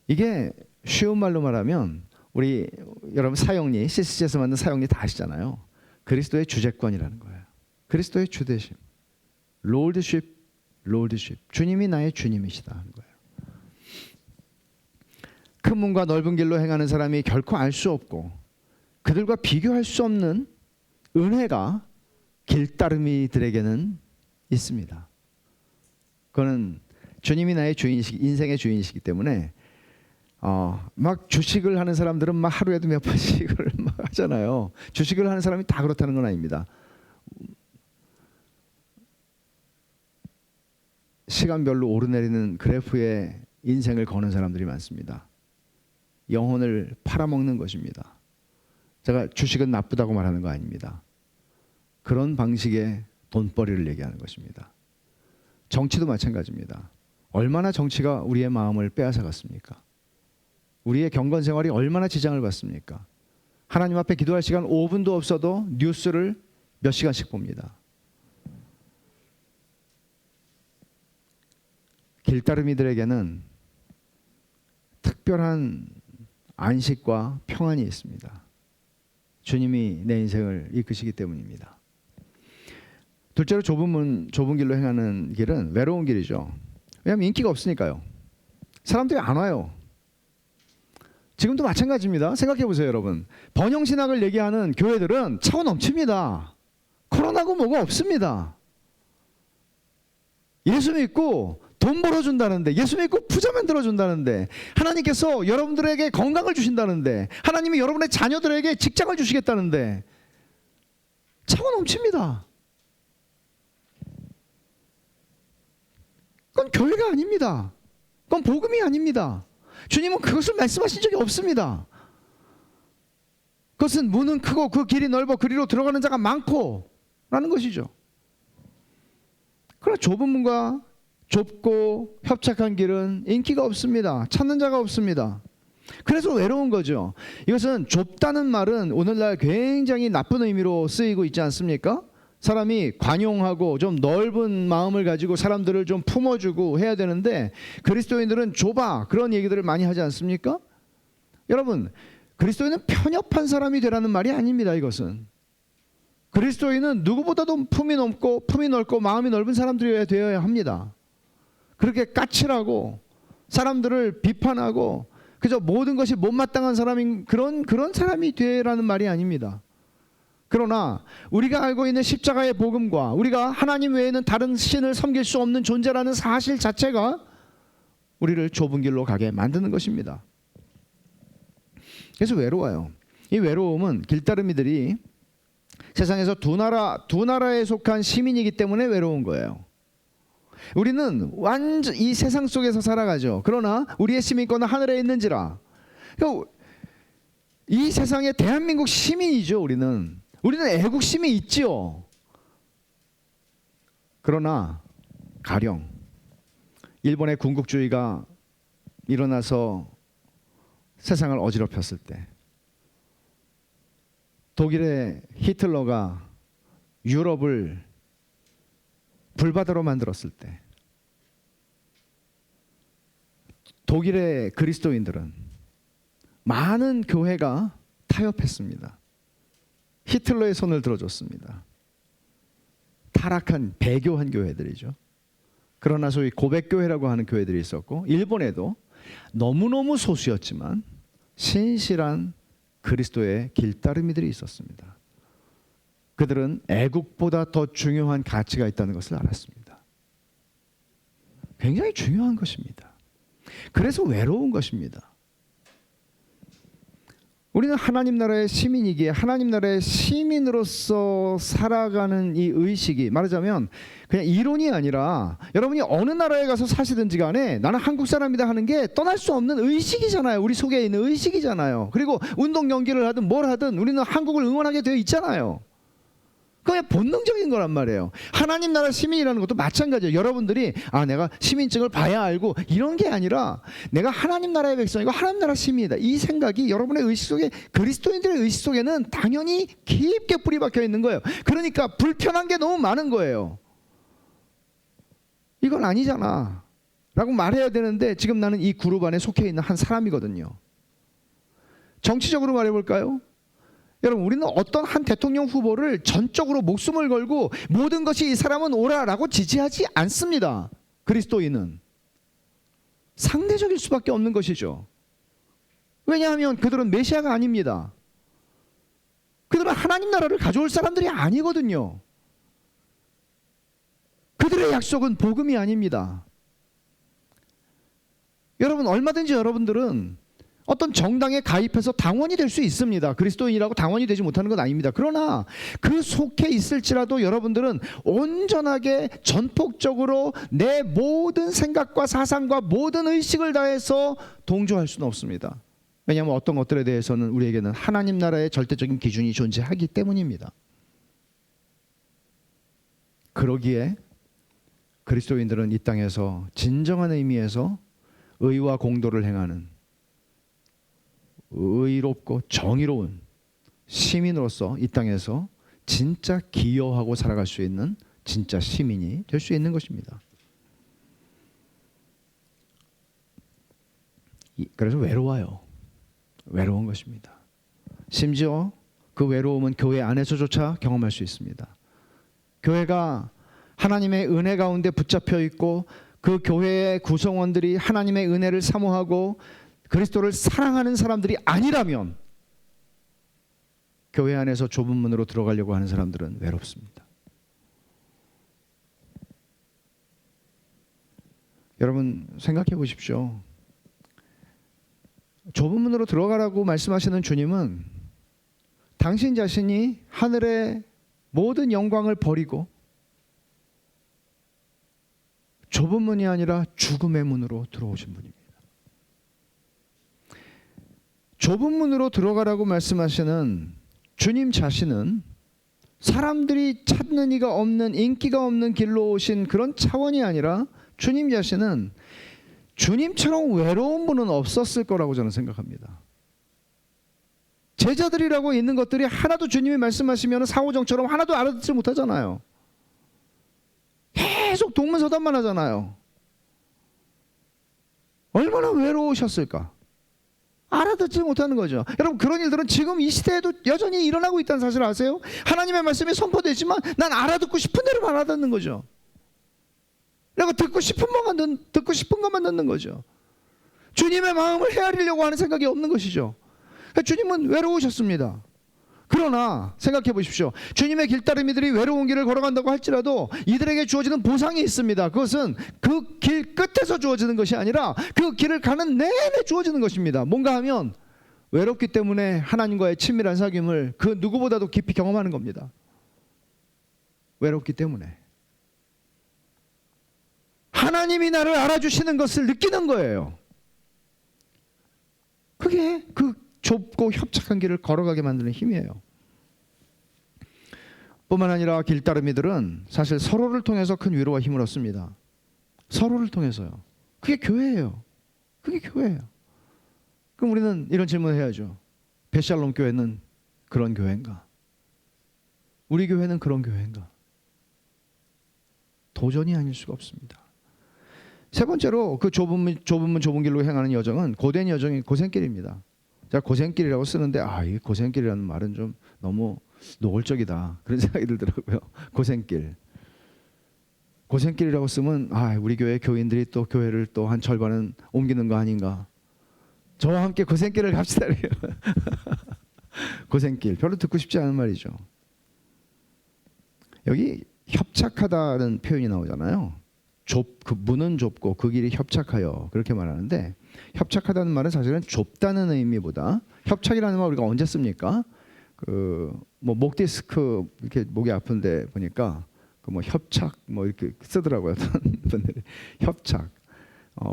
이게 쉬운 말로 말하면 우리 여러분 사형리, CCC에서 만든 사형리 다 아시잖아요. 그리스도의 주재권이라는 거예요. 그리스도의 주대심, 롤드십, 주님이 나의 주님이시다 하는 거예요. 큰 문과 넓은 길로 행하는 사람이 결코 알 수 없고 그들과 비교할 수 없는 은혜가 길따르미들에게는 있습니다. 그거는 주님이 나의 인생의 주인이시기 때문에 막 주식을 하는 사람들은 막 하루에도 몇 번씩을 막 하잖아요. 주식을 하는 사람이 다 그렇다는 건 아닙니다. 시간별로 오르내리는 그래프에 인생을 거는 사람들이 많습니다. 영혼을 팔아먹는 것입니다. 제가 주식은 나쁘다고 말하는 거 아닙니다. 그런 방식의 돈벌이를 얘기하는 것입니다. 정치도 마찬가지입니다. 얼마나 정치가 우리의 마음을 빼앗아갔습니까? 우리의 경건 생활이 얼마나 지장을 받습니까? 하나님 앞에 기도할 시간 5분도 없어도 뉴스를 몇 시간씩 봅니다. 길따르미들에게는 특별한 안식과 평안이 있습니다. 주님이 내 인생을 이끄시기 때문입니다. 둘째로 좁은 길로 행하는 길은 외로운 길이죠. 왜냐하면 인기가 없으니까요. 사람들이 안 와요. 지금도 마찬가지입니다. 생각해 보세요, 여러분. 번영신학을 얘기하는 교회들은 차고 넘칩니다. 코로나고 뭐가 없습니다. 예수 믿고 돈 벌어준다는데, 예수 믿고 부자 만들어준다는데, 하나님께서 여러분들에게 건강을 주신다는데, 하나님이 여러분의 자녀들에게 직장을 주시겠다는데 차고 넘칩니다. 그건 교회가 아닙니다. 그건 복음이 아닙니다. 주님은 그것을 말씀하신 적이 없습니다. 그것은 문은 크고 그 길이 넓어 그리로 들어가는 자가 많고 라는 것이죠. 그러나 좁은 문과 좁고 협착한 길은 인기가 없습니다. 찾는 자가 없습니다. 그래서 외로운 거죠. 이것은 좁다는 말은 오늘날 굉장히 나쁜 의미로 쓰이고 있지 않습니까? 사람이 관용하고 좀 넓은 마음을 가지고 사람들을 좀 품어주고 해야 되는데 그리스도인들은 좁아, 그런 얘기들을 많이 하지 않습니까? 여러분, 그리스도인은 편협한 사람이 되라는 말이 아닙니다. 이것은 그리스도인은 누구보다도 품이 넓고 마음이 넓은 사람들이 되어야 합니다. 그렇게 까칠하고 사람들을 비판하고 그저 모든 것이 못마땅한 사람인 그런 사람이 되라는 말이 아닙니다. 그러나 우리가 알고 있는 십자가의 복음과 우리가 하나님 외에는 다른 신을 섬길 수 없는 존재라는 사실 자체가 우리를 좁은 길로 가게 만드는 것입니다. 그래서 외로워요. 이 외로움은 길따르미들이 세상에서 두 나라에 속한 시민이기 때문에 외로운 거예요. 우리는 완전 이 세상 속에서 살아가죠. 그러나 우리의 시민권은 하늘에 있는지라. 그러니까 이 세상의 대한민국 시민이죠. 우리는 애국 시민이 있지요. 그러나 가령 일본의 군국주의가 일어나서 세상을 어지럽혔을 때, 독일의 히틀러가 유럽을 불바다로 만들었을 때, 독일의 그리스도인들은 많은 교회가 타협했습니다. 히틀러의 손을 들어줬습니다. 타락한 배교한 교회들이죠. 그러나 소위 고백교회라고 하는 교회들이 있었고, 일본에도 너무너무 소수였지만 신실한 그리스도의 길따르미들이 있었습니다. 그들은 애국보다 더 중요한 가치가 있다는 것을 알았습니다. 굉장히 중요한 것입니다. 그래서 외로운 것입니다. 우리는 하나님 나라의 시민이기에 하나님 나라의 시민으로서 살아가는 이 의식이, 말하자면 그냥 이론이 아니라 여러분이 어느 나라에 가서 사시든지 간에 나는 한국 사람이다 하는 게 떠날 수 없는 의식이잖아요. 우리 속에 있는 의식이잖아요. 그리고 운동 경기를 하든 뭘 하든 우리는 한국을 응원하게 되어 있잖아요. 그냥 본능적인 거란 말이에요. 하나님 나라 시민이라는 것도 마찬가지예요. 여러분들이 내가 시민증을 봐야 알고 이런 게 아니라 내가 하나님 나라의 백성이고 하나님 나라 시민이다. 이 생각이 여러분의 의식 속에, 그리스도인들의 의식 속에는 당연히 깊게 뿌리 박혀 있는 거예요. 그러니까 불편한 게 너무 많은 거예요. 이건 아니잖아 라고 말해야 되는데, 지금 나는 이 그룹 안에 속해 있는 한 사람이거든요. 정치적으로 말해볼까요? 여러분, 우리는 어떤 한 대통령 후보를 전적으로 목숨을 걸고 모든 것이 이 사람은 옳아라고 지지하지 않습니다. 그리스도인은 상대적일 수밖에 없는 것이죠. 왜냐하면 그들은 메시아가 아닙니다. 그들은 하나님 나라를 가져올 사람들이 아니거든요. 그들의 약속은 복음이 아닙니다. 여러분, 얼마든지 여러분들은 어떤 정당에 가입해서 당원이 될 수 있습니다. 그리스도인이라고 당원이 되지 못하는 건 아닙니다. 그러나 그 속해 있을지라도 여러분들은 온전하게 전폭적으로 내 모든 생각과 사상과 모든 의식을 다해서 동조할 수는 없습니다. 왜냐하면 어떤 것들에 대해서는 우리에게는 하나님 나라의 절대적인 기준이 존재하기 때문입니다. 그러기에 그리스도인들은 이 땅에서 진정한 의미에서 의와 공도를 행하는 의롭고 정의로운 시민으로서 이 땅에서 진짜 기여하고 살아갈 수 있는 진짜 시민이 될 수 있는 것입니다. 그래서 외로워요. 외로운 것입니다. 심지어 그 외로움은 교회 안에서조차 경험할 수 있습니다. 교회가 하나님의 은혜 가운데 붙잡혀 있고 그 교회의 구성원들이 하나님의 은혜를 사모하고 그리스도를 사랑하는 사람들이 아니라면 교회 안에서 좁은 문으로 들어가려고 하는 사람들은 외롭습니다. 여러분 생각해 보십시오. 좁은 문으로 들어가라고 말씀하시는 주님은 당신 자신이 하늘의 모든 영광을 버리고 좁은 문이 아니라 죽음의 문으로 들어오신 분입니다. 좁은 문으로 들어가라고 말씀하시는 주님 자신은 사람들이 찾는 이가 없는, 인기가 없는 길로 오신 그런 차원이 아니라 주님 자신은 주님처럼 외로운 분은 없었을 거라고 저는 생각합니다. 제자들이라고 있는 것들이 하나도 주님이 말씀하시면 사오정처럼 하나도 알아듣지 못하잖아요. 계속 동문서답만 하잖아요. 얼마나 외로우셨을까? 알아듣지 못하는 거죠. 여러분, 그런 일들은 지금 이 시대에도 여전히 일어나고 있다는 사실 아세요? 하나님의 말씀이 선포되지만 난 알아듣고 싶은 대로 알아듣는 거죠. 내가 듣고 싶은 것만 듣는 거죠. 주님의 마음을 헤아리려고 하는 생각이 없는 것이죠. 그러니까 주님은 외로우셨습니다. 그러나 생각해 보십시오. 주님의 길따르미들이 외로운 길을 걸어간다고 할지라도 이들에게 주어지는 보상이 있습니다. 그것은 그 길 끝에서 주어지는 것이 아니라 그 길을 가는 내내 주어지는 것입니다. 뭔가 하면 외롭기 때문에 하나님과의 친밀한 사귐을 그 누구보다도 깊이 경험하는 겁니다. 외롭기 때문에. 하나님이 나를 알아주시는 것을 느끼는 거예요. 그게 그 좁고 협착한 길을 걸어가게 만드는 힘이에요. 뿐만 아니라 길따르미들은 사실 서로를 통해서 큰 위로와 힘을 얻습니다. 서로를 통해서요. 그게 교회예요. 그게 교회예요. 그럼 우리는 이런 질문을 해야죠. 베샬롬 교회는 그런 교회인가? 우리 교회는 그런 교회인가? 도전이 아닐 수가 없습니다. 세 번째로 그 좁은 문 좁은 길로 행하는 여정은 고된 여정이 고생길입니다. 제가 고생길이라고 쓰는데 이 고생길이라는 말은 좀 너무 노골적이다 그런 생각이 들더라고요. 고생길이라고 쓰면 우리 교회 교인들이 또 교회를 또 한 절반은 옮기는 거 아닌가. 저와 함께 고생길을 갑시다. 고생길 별로 듣고 싶지 않은 말이죠. 여기 협착하다는 표현이 나오잖아요. 그 문은 좁고 그 길이 협착하여 그렇게 말하는데 협착하다는 말은 사실은 좁다는 의미보다 협착이라는 말 우리가 언제 씁니까? 뭐 목 디스크 이렇게 목이 아픈데 보니까 뭐 협착 뭐 이렇게 쓰더라고요. 분들이 협착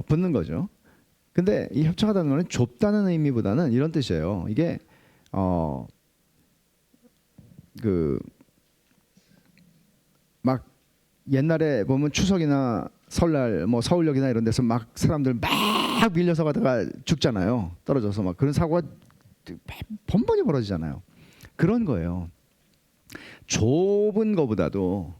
붙는 거죠. 근데 이 협착하다는 말은 좁다는 의미보다는 이런 뜻이에요. 이게 막 옛날에 보면 추석이나 설날 뭐 서울역이나 이런 데서 막 사람들 막 밀려서 가다가 죽잖아요. 떨어져서 막 그런 사고가 번번이 벌어지잖아요. 그런 거예요. 좁은 거보다도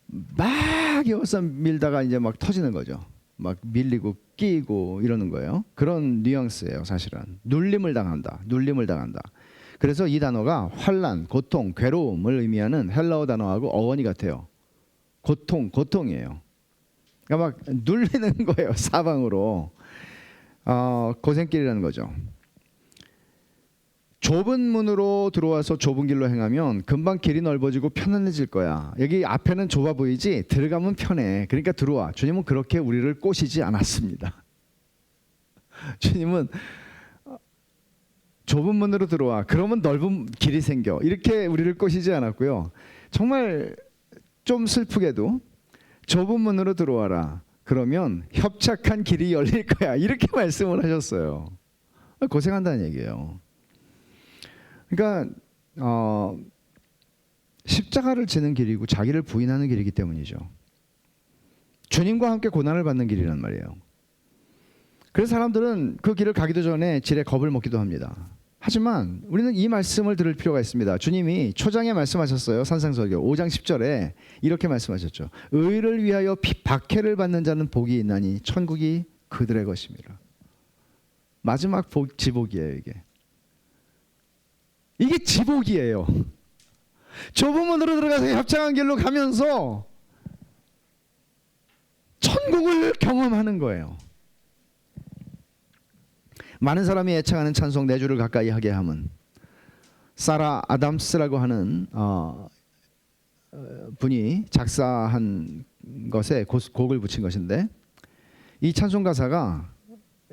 막 이어서 밀다가 이제 막 터지는 거죠. 막 밀리고 끼고 이러는 거예요. 그런 뉘앙스예요. 사실은 눌림을 당한다. 그래서 이 단어가 환난, 고통, 괴로움을 의미하는 헬라어 단어하고 어원이 같아요. 고통이에요. 그러니까 막 눌리는 거예요. 사방으로. 고생길이라는 거죠. 좁은 문으로 들어와서 좁은 길로 행하면 금방 길이 넓어지고 편안해질 거야. 여기 앞에는 좁아 보이지 들어가면 편해. 그러니까 들어와. 주님은 그렇게 우리를 꼬시지 않았습니다. 주님은 좁은 문으로 들어와. 그러면 넓은 길이 생겨. 이렇게 우리를 꼬시지 않았고요. 정말 좀 슬프게도 좁은 문으로 들어와라. 그러면 협착한 길이 열릴 거야. 이렇게 말씀을 하셨어요. 고생한다는 얘기예요. 그러니까 십자가를 지는 길이고 자기를 부인하는 길이기 때문이죠. 주님과 함께 고난을 받는 길이란 말이에요. 그래서 사람들은 그 길을 가기도 전에 지레 겁을 먹기도 합니다. 하지만 우리는 이 말씀을 들을 필요가 있습니다. 주님이 초장에 말씀하셨어요. 산상설교 5장 10절에 이렇게 말씀하셨죠. 의를 위하여 박해를 받는 자는 복이 있나니 천국이 그들의 것입니다. 마지막 지복이에요. 이게 지복이에요. 좁은 문으로 들어가서 협착한 길로 가면서 천국을 경험하는 거예요. 많은 사람이 애창하는 찬송 내 주를 가까이 하게 함은 사라 아담스라고 하는 분이 작사한 것에 곡을 붙인 것인데 이 찬송 가사가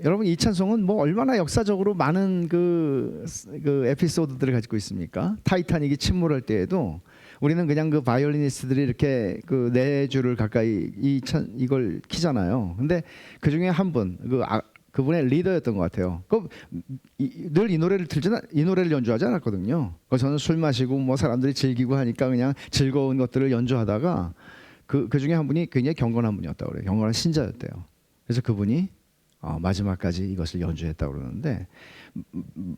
여러분 이 찬송은 뭐 얼마나 역사적으로 많은 그 에피소드들을 가지고 있습니까? 타이타닉이 침몰할 때에도 우리는 그냥 그 바이올리니스트들이 이렇게 그 네 줄을 가까이 이걸 키잖아요. 근데 그 중에 한 분 그분의 리더였던 것 같아요. 늘 이 노래를 연주하지 않았거든요. 저는 술 마시고 뭐 사람들이 즐기고 하니까 그냥 즐거운 것들을 연주하다가 그 중에 한 분이 굉장히 경건한 분이었다고 그래요. 경건한 신자였대요. 그래서 그분이 마지막까지 이것을 연주했다고 그러는데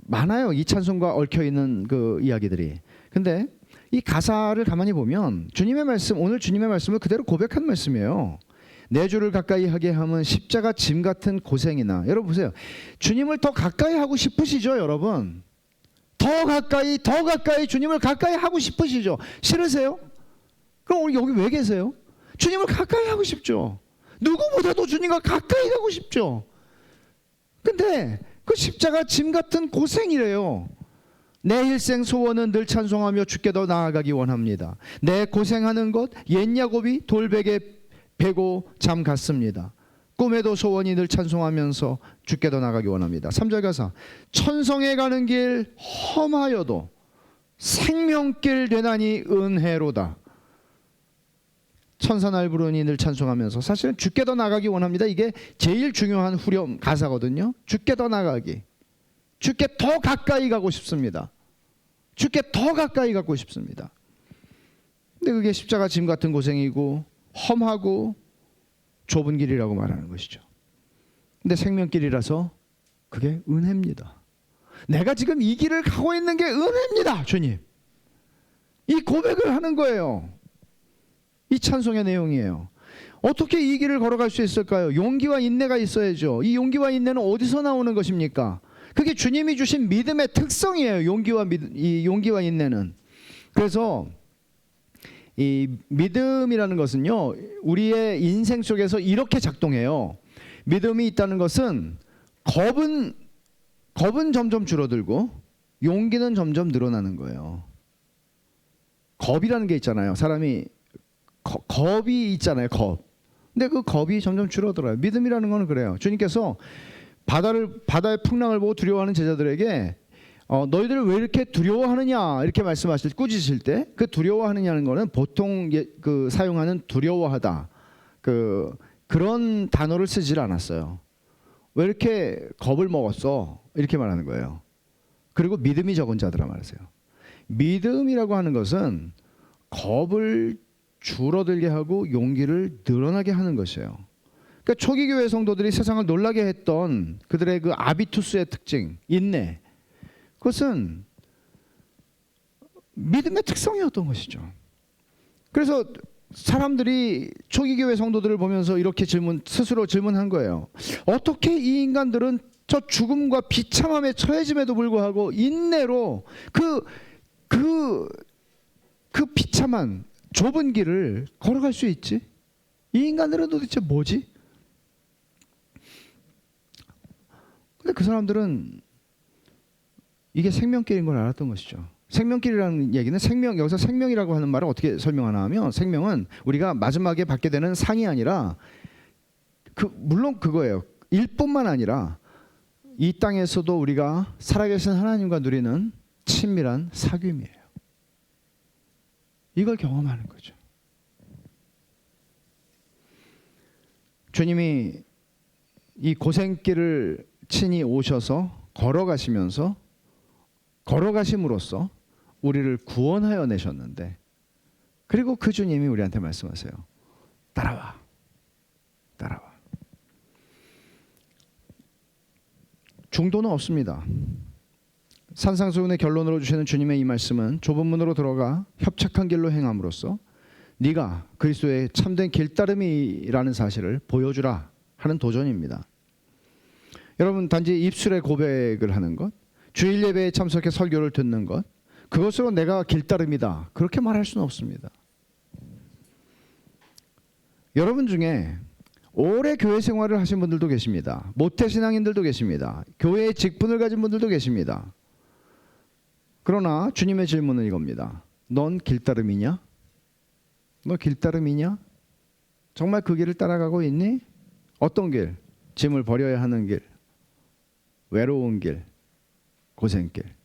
많아요. 이 찬송과 얽혀 있는 그 이야기들이. 근데 이 가사를 가만히 보면 주님의 말씀, 오늘 주님의 말씀을 그대로 고백한 말씀이에요. 내 주를 가까이 하게 하면 십자가 짐 같은 고생이나. 여러분 보세요. 주님을 더 가까이 하고 싶으시죠, 여러분? 더 가까이 주님을 가까이 하고 싶으시죠? 싫으세요? 그럼 오늘 여기 왜 계세요? 주님을 가까이 하고 싶죠. 누구보다도 주님과 가까이 가고 싶죠. 근데 그 십자가 짐 같은 고생이래요. 내 일생 소원은 늘 찬송하며 주께 더 나아가기 원합니다. 내 고생하는 것 옛 야곱이 돌베개 베고 잠 갔습니다. 꿈에도 소원이 늘 찬송하면서 주께 더 나아가기 원합니다. 3절 가사 천성에 가는 길 험하여도 생명길 되나니 은혜로다. 천사날 부르니 늘 찬송하면서 사실은 주께 더 나가기 원합니다. 이게 제일 중요한 후렴 가사거든요. 주께 더 나가기, 주께 더 가까이 가고 싶습니다. 주께 더 가까이 가고 싶습니다. 근데 그게 십자가 짐 같은 고생이고 험하고 좁은 길이라고 말하는 것이죠. 근데 생명길이라서 그게 은혜입니다. 내가 지금 이 길을 가고 있는 게 은혜입니다, 주님. 이 고백을 하는 거예요. 이 찬송의 내용이에요. 어떻게 이 길을 걸어갈 수 있을까요? 용기와 인내가 있어야죠. 이 용기와 인내는 어디서 나오는 것입니까? 그게 주님이 주신 믿음의 특성이에요. 용기와 인내는. 그래서 이 믿음이라는 것은요, 우리의 인생 속에서 이렇게 작동해요. 믿음이 있다는 것은 겁은 점점 줄어들고 용기는 점점 늘어나는 거예요. 겁이라는 게 있잖아요. 사람이 겁이 있잖아요. 겁. 근데 그 겁이 점점 줄어들어요. 믿음이라는 거는 그래요. 주님께서 바다의 풍랑을 보고 두려워하는 제자들에게 너희들을 왜 이렇게 두려워하느냐 이렇게 말씀하실 꾸짖으실 때 그 두려워하느냐는 거는 보통 그 사용하는 두려워하다 그런 단어를 쓰질 않았어요. 왜 이렇게 겁을 먹었어 이렇게 말하는 거예요. 그리고 믿음이 적은 자들아 말하세요. 믿음이라고 하는 것은 겁을 줄어들게 하고 용기를 늘어나게 하는 것이에요. 그러니까 초기 교회 성도들이 세상을 놀라게 했던 그들의 그 아비투스의 특징, 인내, 그것은 믿음의 특성이었던 것이죠. 그래서 사람들이 초기 교회 성도들을 보면서 이렇게 스스로 질문한 거예요. 어떻게 이 인간들은 저 죽음과 비참함에 처해짐에도 불구하고 인내로 그 비참한 좁은 길을 걸어갈 수 있지? 이 인간들은 도대체 뭐지? 근데 그 사람들은 이게 생명길인 걸 알았던 것이죠. 생명길이라는 얘기는 여기서 생명이라고 하는 말을 어떻게 설명하나 하면 생명은 우리가 마지막에 받게 되는 상이 아니라 물론 그거예요. 일뿐만 아니라 이 땅에서도 우리가 살아계신 하나님과 누리는 친밀한 사귐이에요. 이걸 경험하는 거죠. 주님이 이 고생길을 친히 오셔서 걸어가심으로써 우리를 구원하여 내셨는데, 그리고 그 주님이 우리한테 말씀하세요. 따라와. 중도는 없습니다. 산상수훈의 결론으로 주시는 주님의 이 말씀은 좁은 문으로 들어가 협착한 길로 행함으로써 네가 그리스도의 참된 길따름이라는 사실을 보여주라 하는 도전입니다. 여러분, 단지 입술의 고백을 하는 것, 주일 예배에 참석해 설교를 듣는 것, 그것으로 내가 길따름이다 그렇게 말할 수는 없습니다. 여러분 중에 오래 교회 생활을 하신 분들도 계십니다. 모태신앙인들도 계십니다. 교회의 직분을 가진 분들도 계십니다. 그러나 주님의 질문은 이겁니다. 넌 길따름이냐? 너 길따름이냐? 정말 그 길을 따라가고 있니? 어떤 길? 짐을 버려야 하는 길, 외로운 길, 고생길.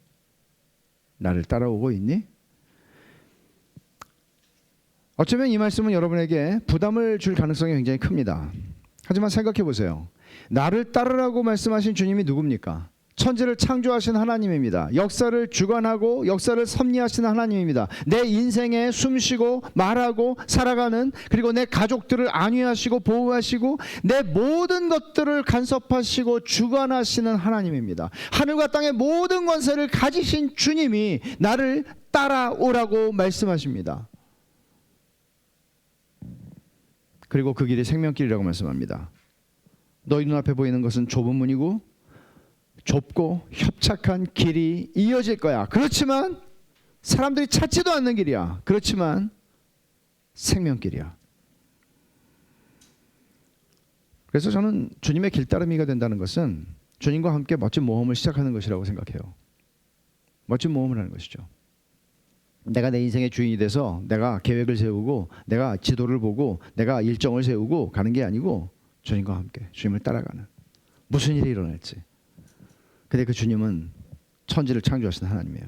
나를 따라오고 있니? 어쩌면 이 말씀은 여러분에게 부담을 줄 가능성이 굉장히 큽니다. 하지만 생각해 보세요. 나를 따르라고 말씀하신 주님이 누굽니까? 천지를 창조하신 하나님입니다. 역사를 주관하고 역사를 섭리하신 하나님입니다. 내 인생에 숨쉬고 말하고 살아가는, 그리고 내 가족들을 안위하시고 보호하시고 내 모든 것들을 간섭하시고 주관하시는 하나님입니다. 하늘과 땅의 모든 권세를 가지신 주님이 나를 따라오라고 말씀하십니다. 그리고 그 길이 생명길이라고 말씀합니다. 너희 눈앞에 보이는 것은 좁은 문이고 좁고 협착한 길이 이어질 거야. 그렇지만 사람들이 찾지도 않는 길이야. 그렇지만 생명길이야. 그래서 저는 주님의 길따름이가 된다는 것은 주님과 함께 멋진 모험을 시작하는 것이라고 생각해요. 멋진 모험을 하는 것이죠. 내가 내 인생의 주인이 돼서 내가 계획을 세우고 내가 지도를 보고 내가 일정을 세우고 가는 게 아니고 주님과 함께 주님을 따라가는, 무슨 일이 일어날지. 근데 그 주님은 천지를 창조하신 하나님이에요.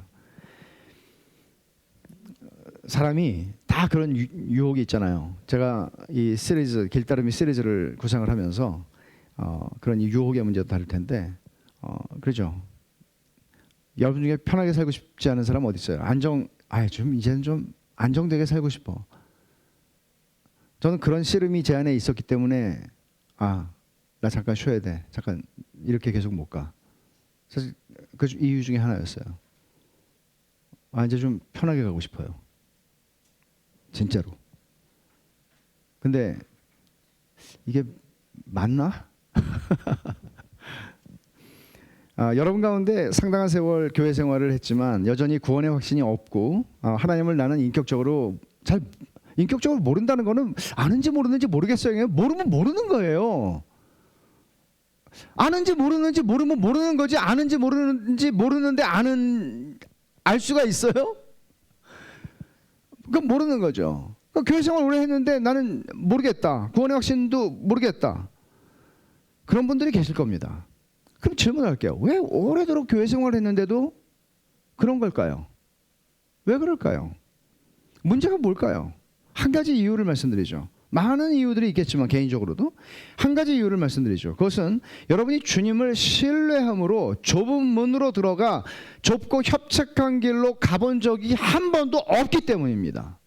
사람이 다 그런 유혹이 있잖아요. 제가 이 시리즈 길따름이 시리즈를 구상을 하면서 그런 유혹의 문제도 다룰 텐데 그렇죠. 여러분 중에 편하게 살고 싶지 않은 사람 어디 있어요? 좀 이제는 좀 안정되게 살고 싶어. 저는 그런 씨름이 제 안에 있었기 때문에 나 잠깐 쉬어야 돼. 잠깐 이렇게 계속 못 가. 사실 그 이유 중에 하나였어요. 이제 좀 편하게 가고 싶어요. 진짜로. 근데 이게 맞나? 여러분 가운데 상당한 세월 교회 생활을 했지만 여전히 구원의 확신이 없고 하나님을 나는 인격적으로 모른다는 거는 아는지 모르는지 모르겠어요. 모르면 모르는 거예요. 아는지 모르는지 모르면 모르는 거지, 아는지 모르는지 모르는데 알 수가 있어요? 그건 모르는 거죠. 교회 생활 오래 했는데 나는 모르겠다. 구원의 확신도 모르겠다. 그런 분들이 계실 겁니다. 그럼 질문할게요. 왜 오래도록 교회 생활을 했는데도 그런 걸까요? 왜 그럴까요? 문제가 뭘까요? 한 가지 이유를 말씀드리죠. 많은 이유들이 있겠지만 개인적으로도 한 가지 이유를 말씀드리죠. 그것은 여러분이 주님을 신뢰함으로 좁은 문으로 들어가 좁고 협착한 길로 가본 적이 한 번도 없기 때문입니다.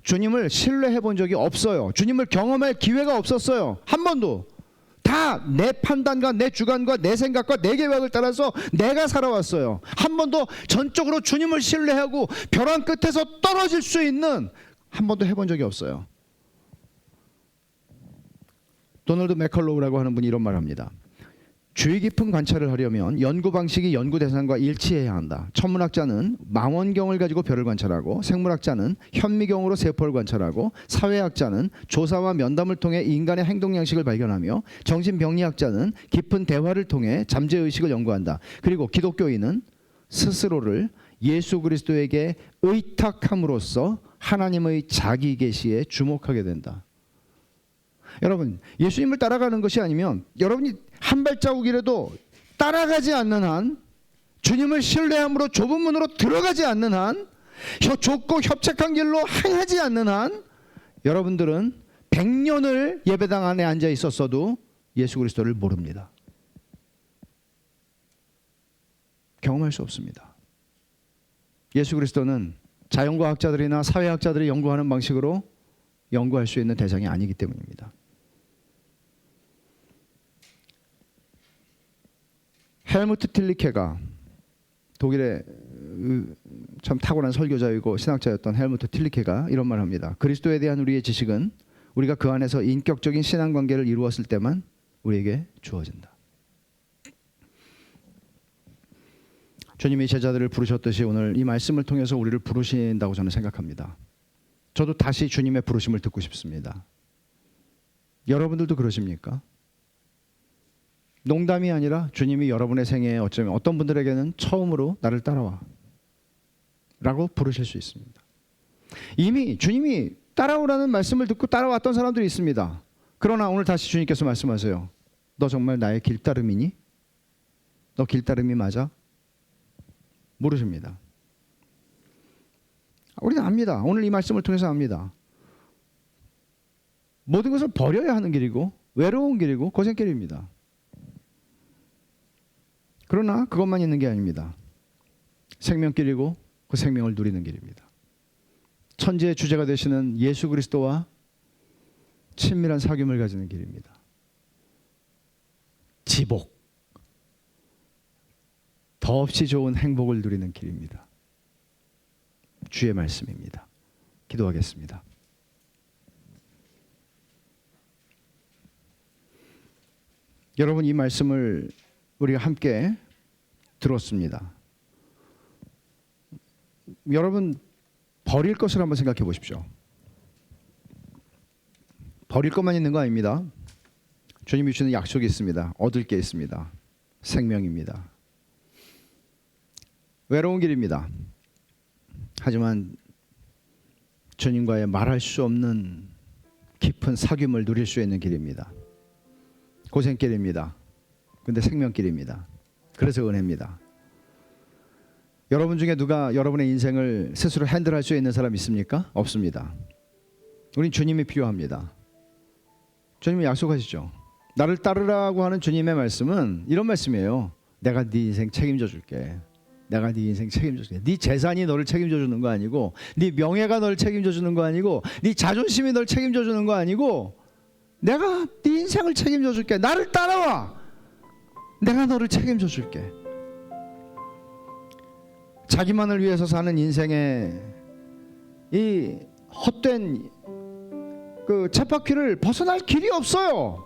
주님을 신뢰해 본 적이 없어요. 주님을 경험할 기회가 없었어요. 한 번도. 다 내 판단과 내 주관과 내 생각과 내 계획을 따라서 내가 살아왔어요. 한 번도 전적으로 주님을 신뢰하고 벼랑 끝에서 떨어질 수 있는 한 번도 해본 적이 없어요. 도널드 맥컬로우라고 하는 분이 이런 말을 합니다. 주의 깊은 관찰을 하려면 연구 방식이 연구 대상과 일치해야 한다. 천문학자는 망원경을 가지고 별을 관찰하고, 생물학자는 현미경으로 세포를 관찰하고, 사회학자는 조사와 면담을 통해 인간의 행동 양식을 발견하며, 정신병리학자는 깊은 대화를 통해 잠재의식을 연구한다. 그리고 기독교인은 스스로를 예수 그리스도에게 의탁함으로써 하나님의 자기 계시에 주목하게 된다. 여러분, 예수님을 따라가는 것이 아니면 여러분이 한 발자국이라도 따라가지 않는 한, 주님을 신뢰함으로 좁은 문으로 들어가지 않는 한, 좁고 협착한 길로 행하지 않는 한, 여러분들은 100년을 예배당 안에 앉아 있었어도 예수 그리스도를 모릅니다. 경험할 수 없습니다. 예수 그리스도는 자연과학자들이나 사회학자들이 연구하는 방식으로 연구할 수 있는 대상이 아니기 때문입니다. 헬무트 틸리케가, 독일의 참 탁월한 설교자이고 신학자였던 헬무트 틸리케가 이런 말을 합니다. 그리스도에 대한 우리의 지식은 우리가 그 안에서 인격적인 신앙관계를 이루었을 때만 우리에게 주어진다. 주님이 제자들을 부르셨듯이 오늘 이 말씀을 통해서 우리를 부르신다고 저는 생각합니다. 저도 다시 주님의 부르심을 듣고 싶습니다. 여러분들도 그러십니까? 농담이 아니라 주님이 여러분의 생애에 어쩌면 어떤 분들에게는 처음으로 나를 따라와 라고 부르실 수 있습니다. 이미 주님이 따라오라는 말씀을 듣고 따라왔던 사람들이 있습니다. 그러나 오늘 다시 주님께서 말씀하세요. 너 정말 나의 길따름이니? 너 길따름이 맞아? 물으십니다. 우리는 압니다. 오늘 이 말씀을 통해서 압니다. 모든 것을 버려야 하는 길이고 외로운 길이고 고생길입니다. 그러나 그것만 있는 게 아닙니다. 생명길이고 그 생명을 누리는 길입니다. 천지의 주제가 되시는 예수 그리스도와 친밀한 사귐을 가지는 길입니다. 지복, 더없이 좋은 행복을 누리는 길입니다. 주의 말씀입니다. 기도하겠습니다. 여러분, 이 말씀을 우리가 함께 들었습니다. 여러분, 버릴 것을 한번 생각해 보십시오. 버릴 것만 있는 거 아닙니다. 주님이 주시는 약속이 있습니다. 얻을 게 있습니다. 생명입니다. 외로운 길입니다. 하지만 주님과의 말할 수 없는 깊은 사귐을 누릴 수 있는 길입니다. 고생길입니다. 근데 생명길입니다. 그래서 은혜입니다. 여러분 중에 누가 여러분의 인생을 스스로 핸들할 수 있는 사람 있습니까? 없습니다. 우린 주님이 필요합니다. 주님이 약속하시죠. 나를 따르라고 하는 주님의 말씀은 이런 말씀이에요. 내가 네 인생 책임져 줄게. 내가 네 인생 책임져 줄게. 네 재산이 너를 책임져 주는 거 아니고, 네 명예가 너를 책임져 주는 거 아니고, 네 자존심이 너를 책임져 주는 거 아니고, 내가 네 인생을 책임져 줄게. 나를 따라와. 내가 너를 책임져 줄게. 자기만을 위해서 사는 인생의 이 헛된 그 쳇바퀴를 벗어날 길이 없어요.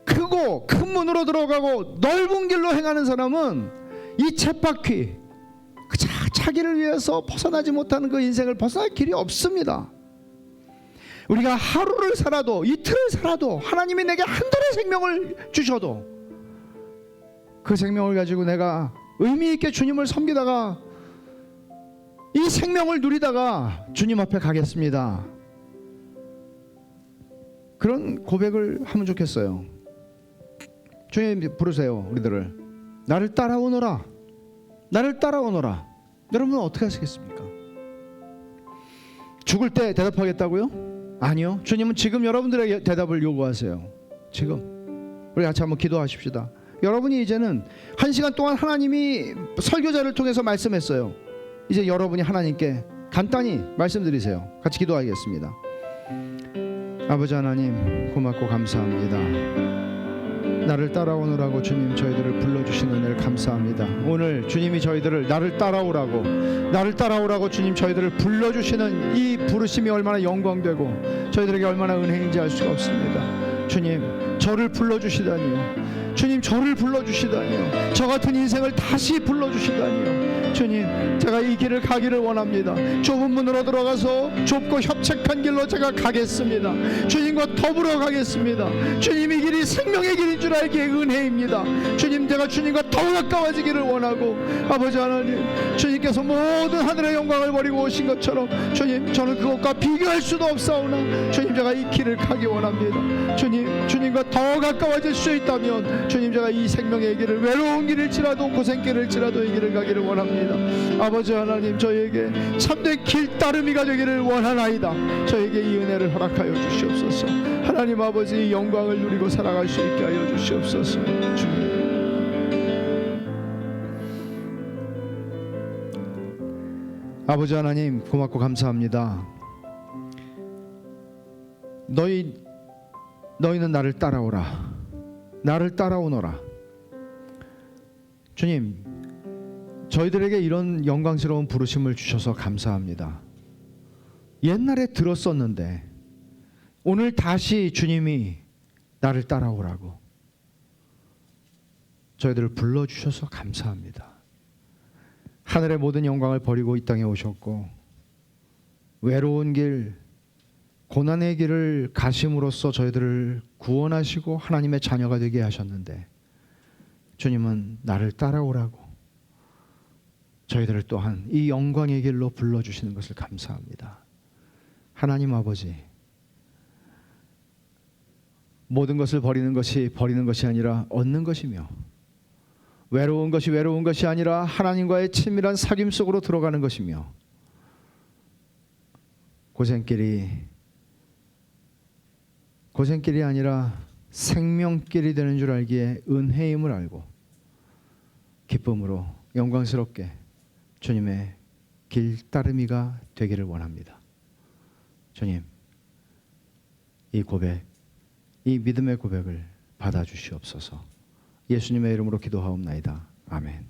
크고 큰 문으로 들어가고 넓은 길로 행하는 사람은 이 쳇바퀴, 자기를 위해서 벗어나지 못하는 그 인생을 벗어날 길이 없습니다. 우리가 하루를 살아도, 이틀을 살아도, 하나님이 내게 한 달의 생명을 주셔도 그 생명을 가지고 내가 의미 있게 주님을 섬기다가 이 생명을 누리다가 주님 앞에 가겠습니다. 그런 고백을 하면 좋겠어요. 주님 부르세요. 우리들을. 나를 따라오너라. 나를 따라오너라. 여러분은 어떻게 하시겠습니까? 죽을 때 대답하겠다고요? 아니요. 주님은 지금 여러분들에게 대답을 요구하세요. 지금. 우리 같이 한번 기도하십시다. 여러분이 이제는 1시간 동안 하나님이 설교자를 통해서 말씀했어요. 이제 여러분이 하나님께 간단히 말씀드리세요. 같이 기도하겠습니다. 아버지 하나님, 고맙고 감사합니다. 나를 따라오느라고 주님 저희들을 불러주시는 은혜를 감사합니다. 오늘 주님이 저희들을 나를 따라오라고 주님 저희들을 불러주시는 이 부르심이 얼마나 영광되고 저희들에게 얼마나 은혜인지 알 수가 없습니다. 주님, 저를 불러주시다니요. 주님, 저를 불러주시다니요. 저 같은 인생을 다시 불러주시다니요. 주님, 제가 이 길을 가기를 원합니다. 좁은 문으로 들어가서 좁고 협착한 길로 제가 가겠습니다. 주님과 더불어 가겠습니다. 주님, 이 길이 생명의 길인 줄 알기에 은혜입니다. 주님, 제가 주님과 더 가까워지기를 원하고, 아버지 하나님, 주님께서 모든 하늘의 영광을 버리고 오신 것처럼 주님, 저는 그것과 비교할 수도 없사오나 주님, 제가 이 길을 가기 원합니다. 주님, 주님과 더 가까워질 수 있다면 주님, 제가 이 생명의 길을, 외로운 길일지라도 고생길일지라도 이 길을 가기를 원합니다. 아버지 하나님, 저에게 참된 길 따름이가 되기를 원하나이다. 저에게 이 은혜를 허락하여 주시옵소서. 하나님 아버지, 이 영광을 누리고 살아갈 수 있게 하여 주시옵소서. 주님, 아버지 하나님, 고맙고 감사합니다. 너희는 나를 따라오라. 나를 따라오너라. 주님, 저희들에게 이런 영광스러운 부르심을 주셔서 감사합니다. 옛날에 들었었는데 오늘 다시 주님이 나를 따라오라고 저희들을 불러주셔서 감사합니다. 하늘의 모든 영광을 버리고 이 땅에 오셨고 외로운 길, 고난의 길을 가심으로써 저희들을 구원하시고 하나님의 자녀가 되게 하셨는데 주님은 나를 따라오라고 저희들을 또한 이 영광의 길로 불러주시는 것을 감사합니다. 하나님 아버지, 모든 것을 버리는 것이 아니라 얻는 것이며, 외로운 것이 아니라 하나님과의 친밀한 사귐 속으로 들어가는 것이며, 고생길이 아니라 생명길이 되는 줄 알기에 은혜임을 알고 기쁨으로 영광스럽게 주님의 길 따름이가 되기를 원합니다. 주님, 이 고백, 이 믿음의 고백을 받아주시옵소서. 예수님의 이름으로 기도하옵나이다. 아멘.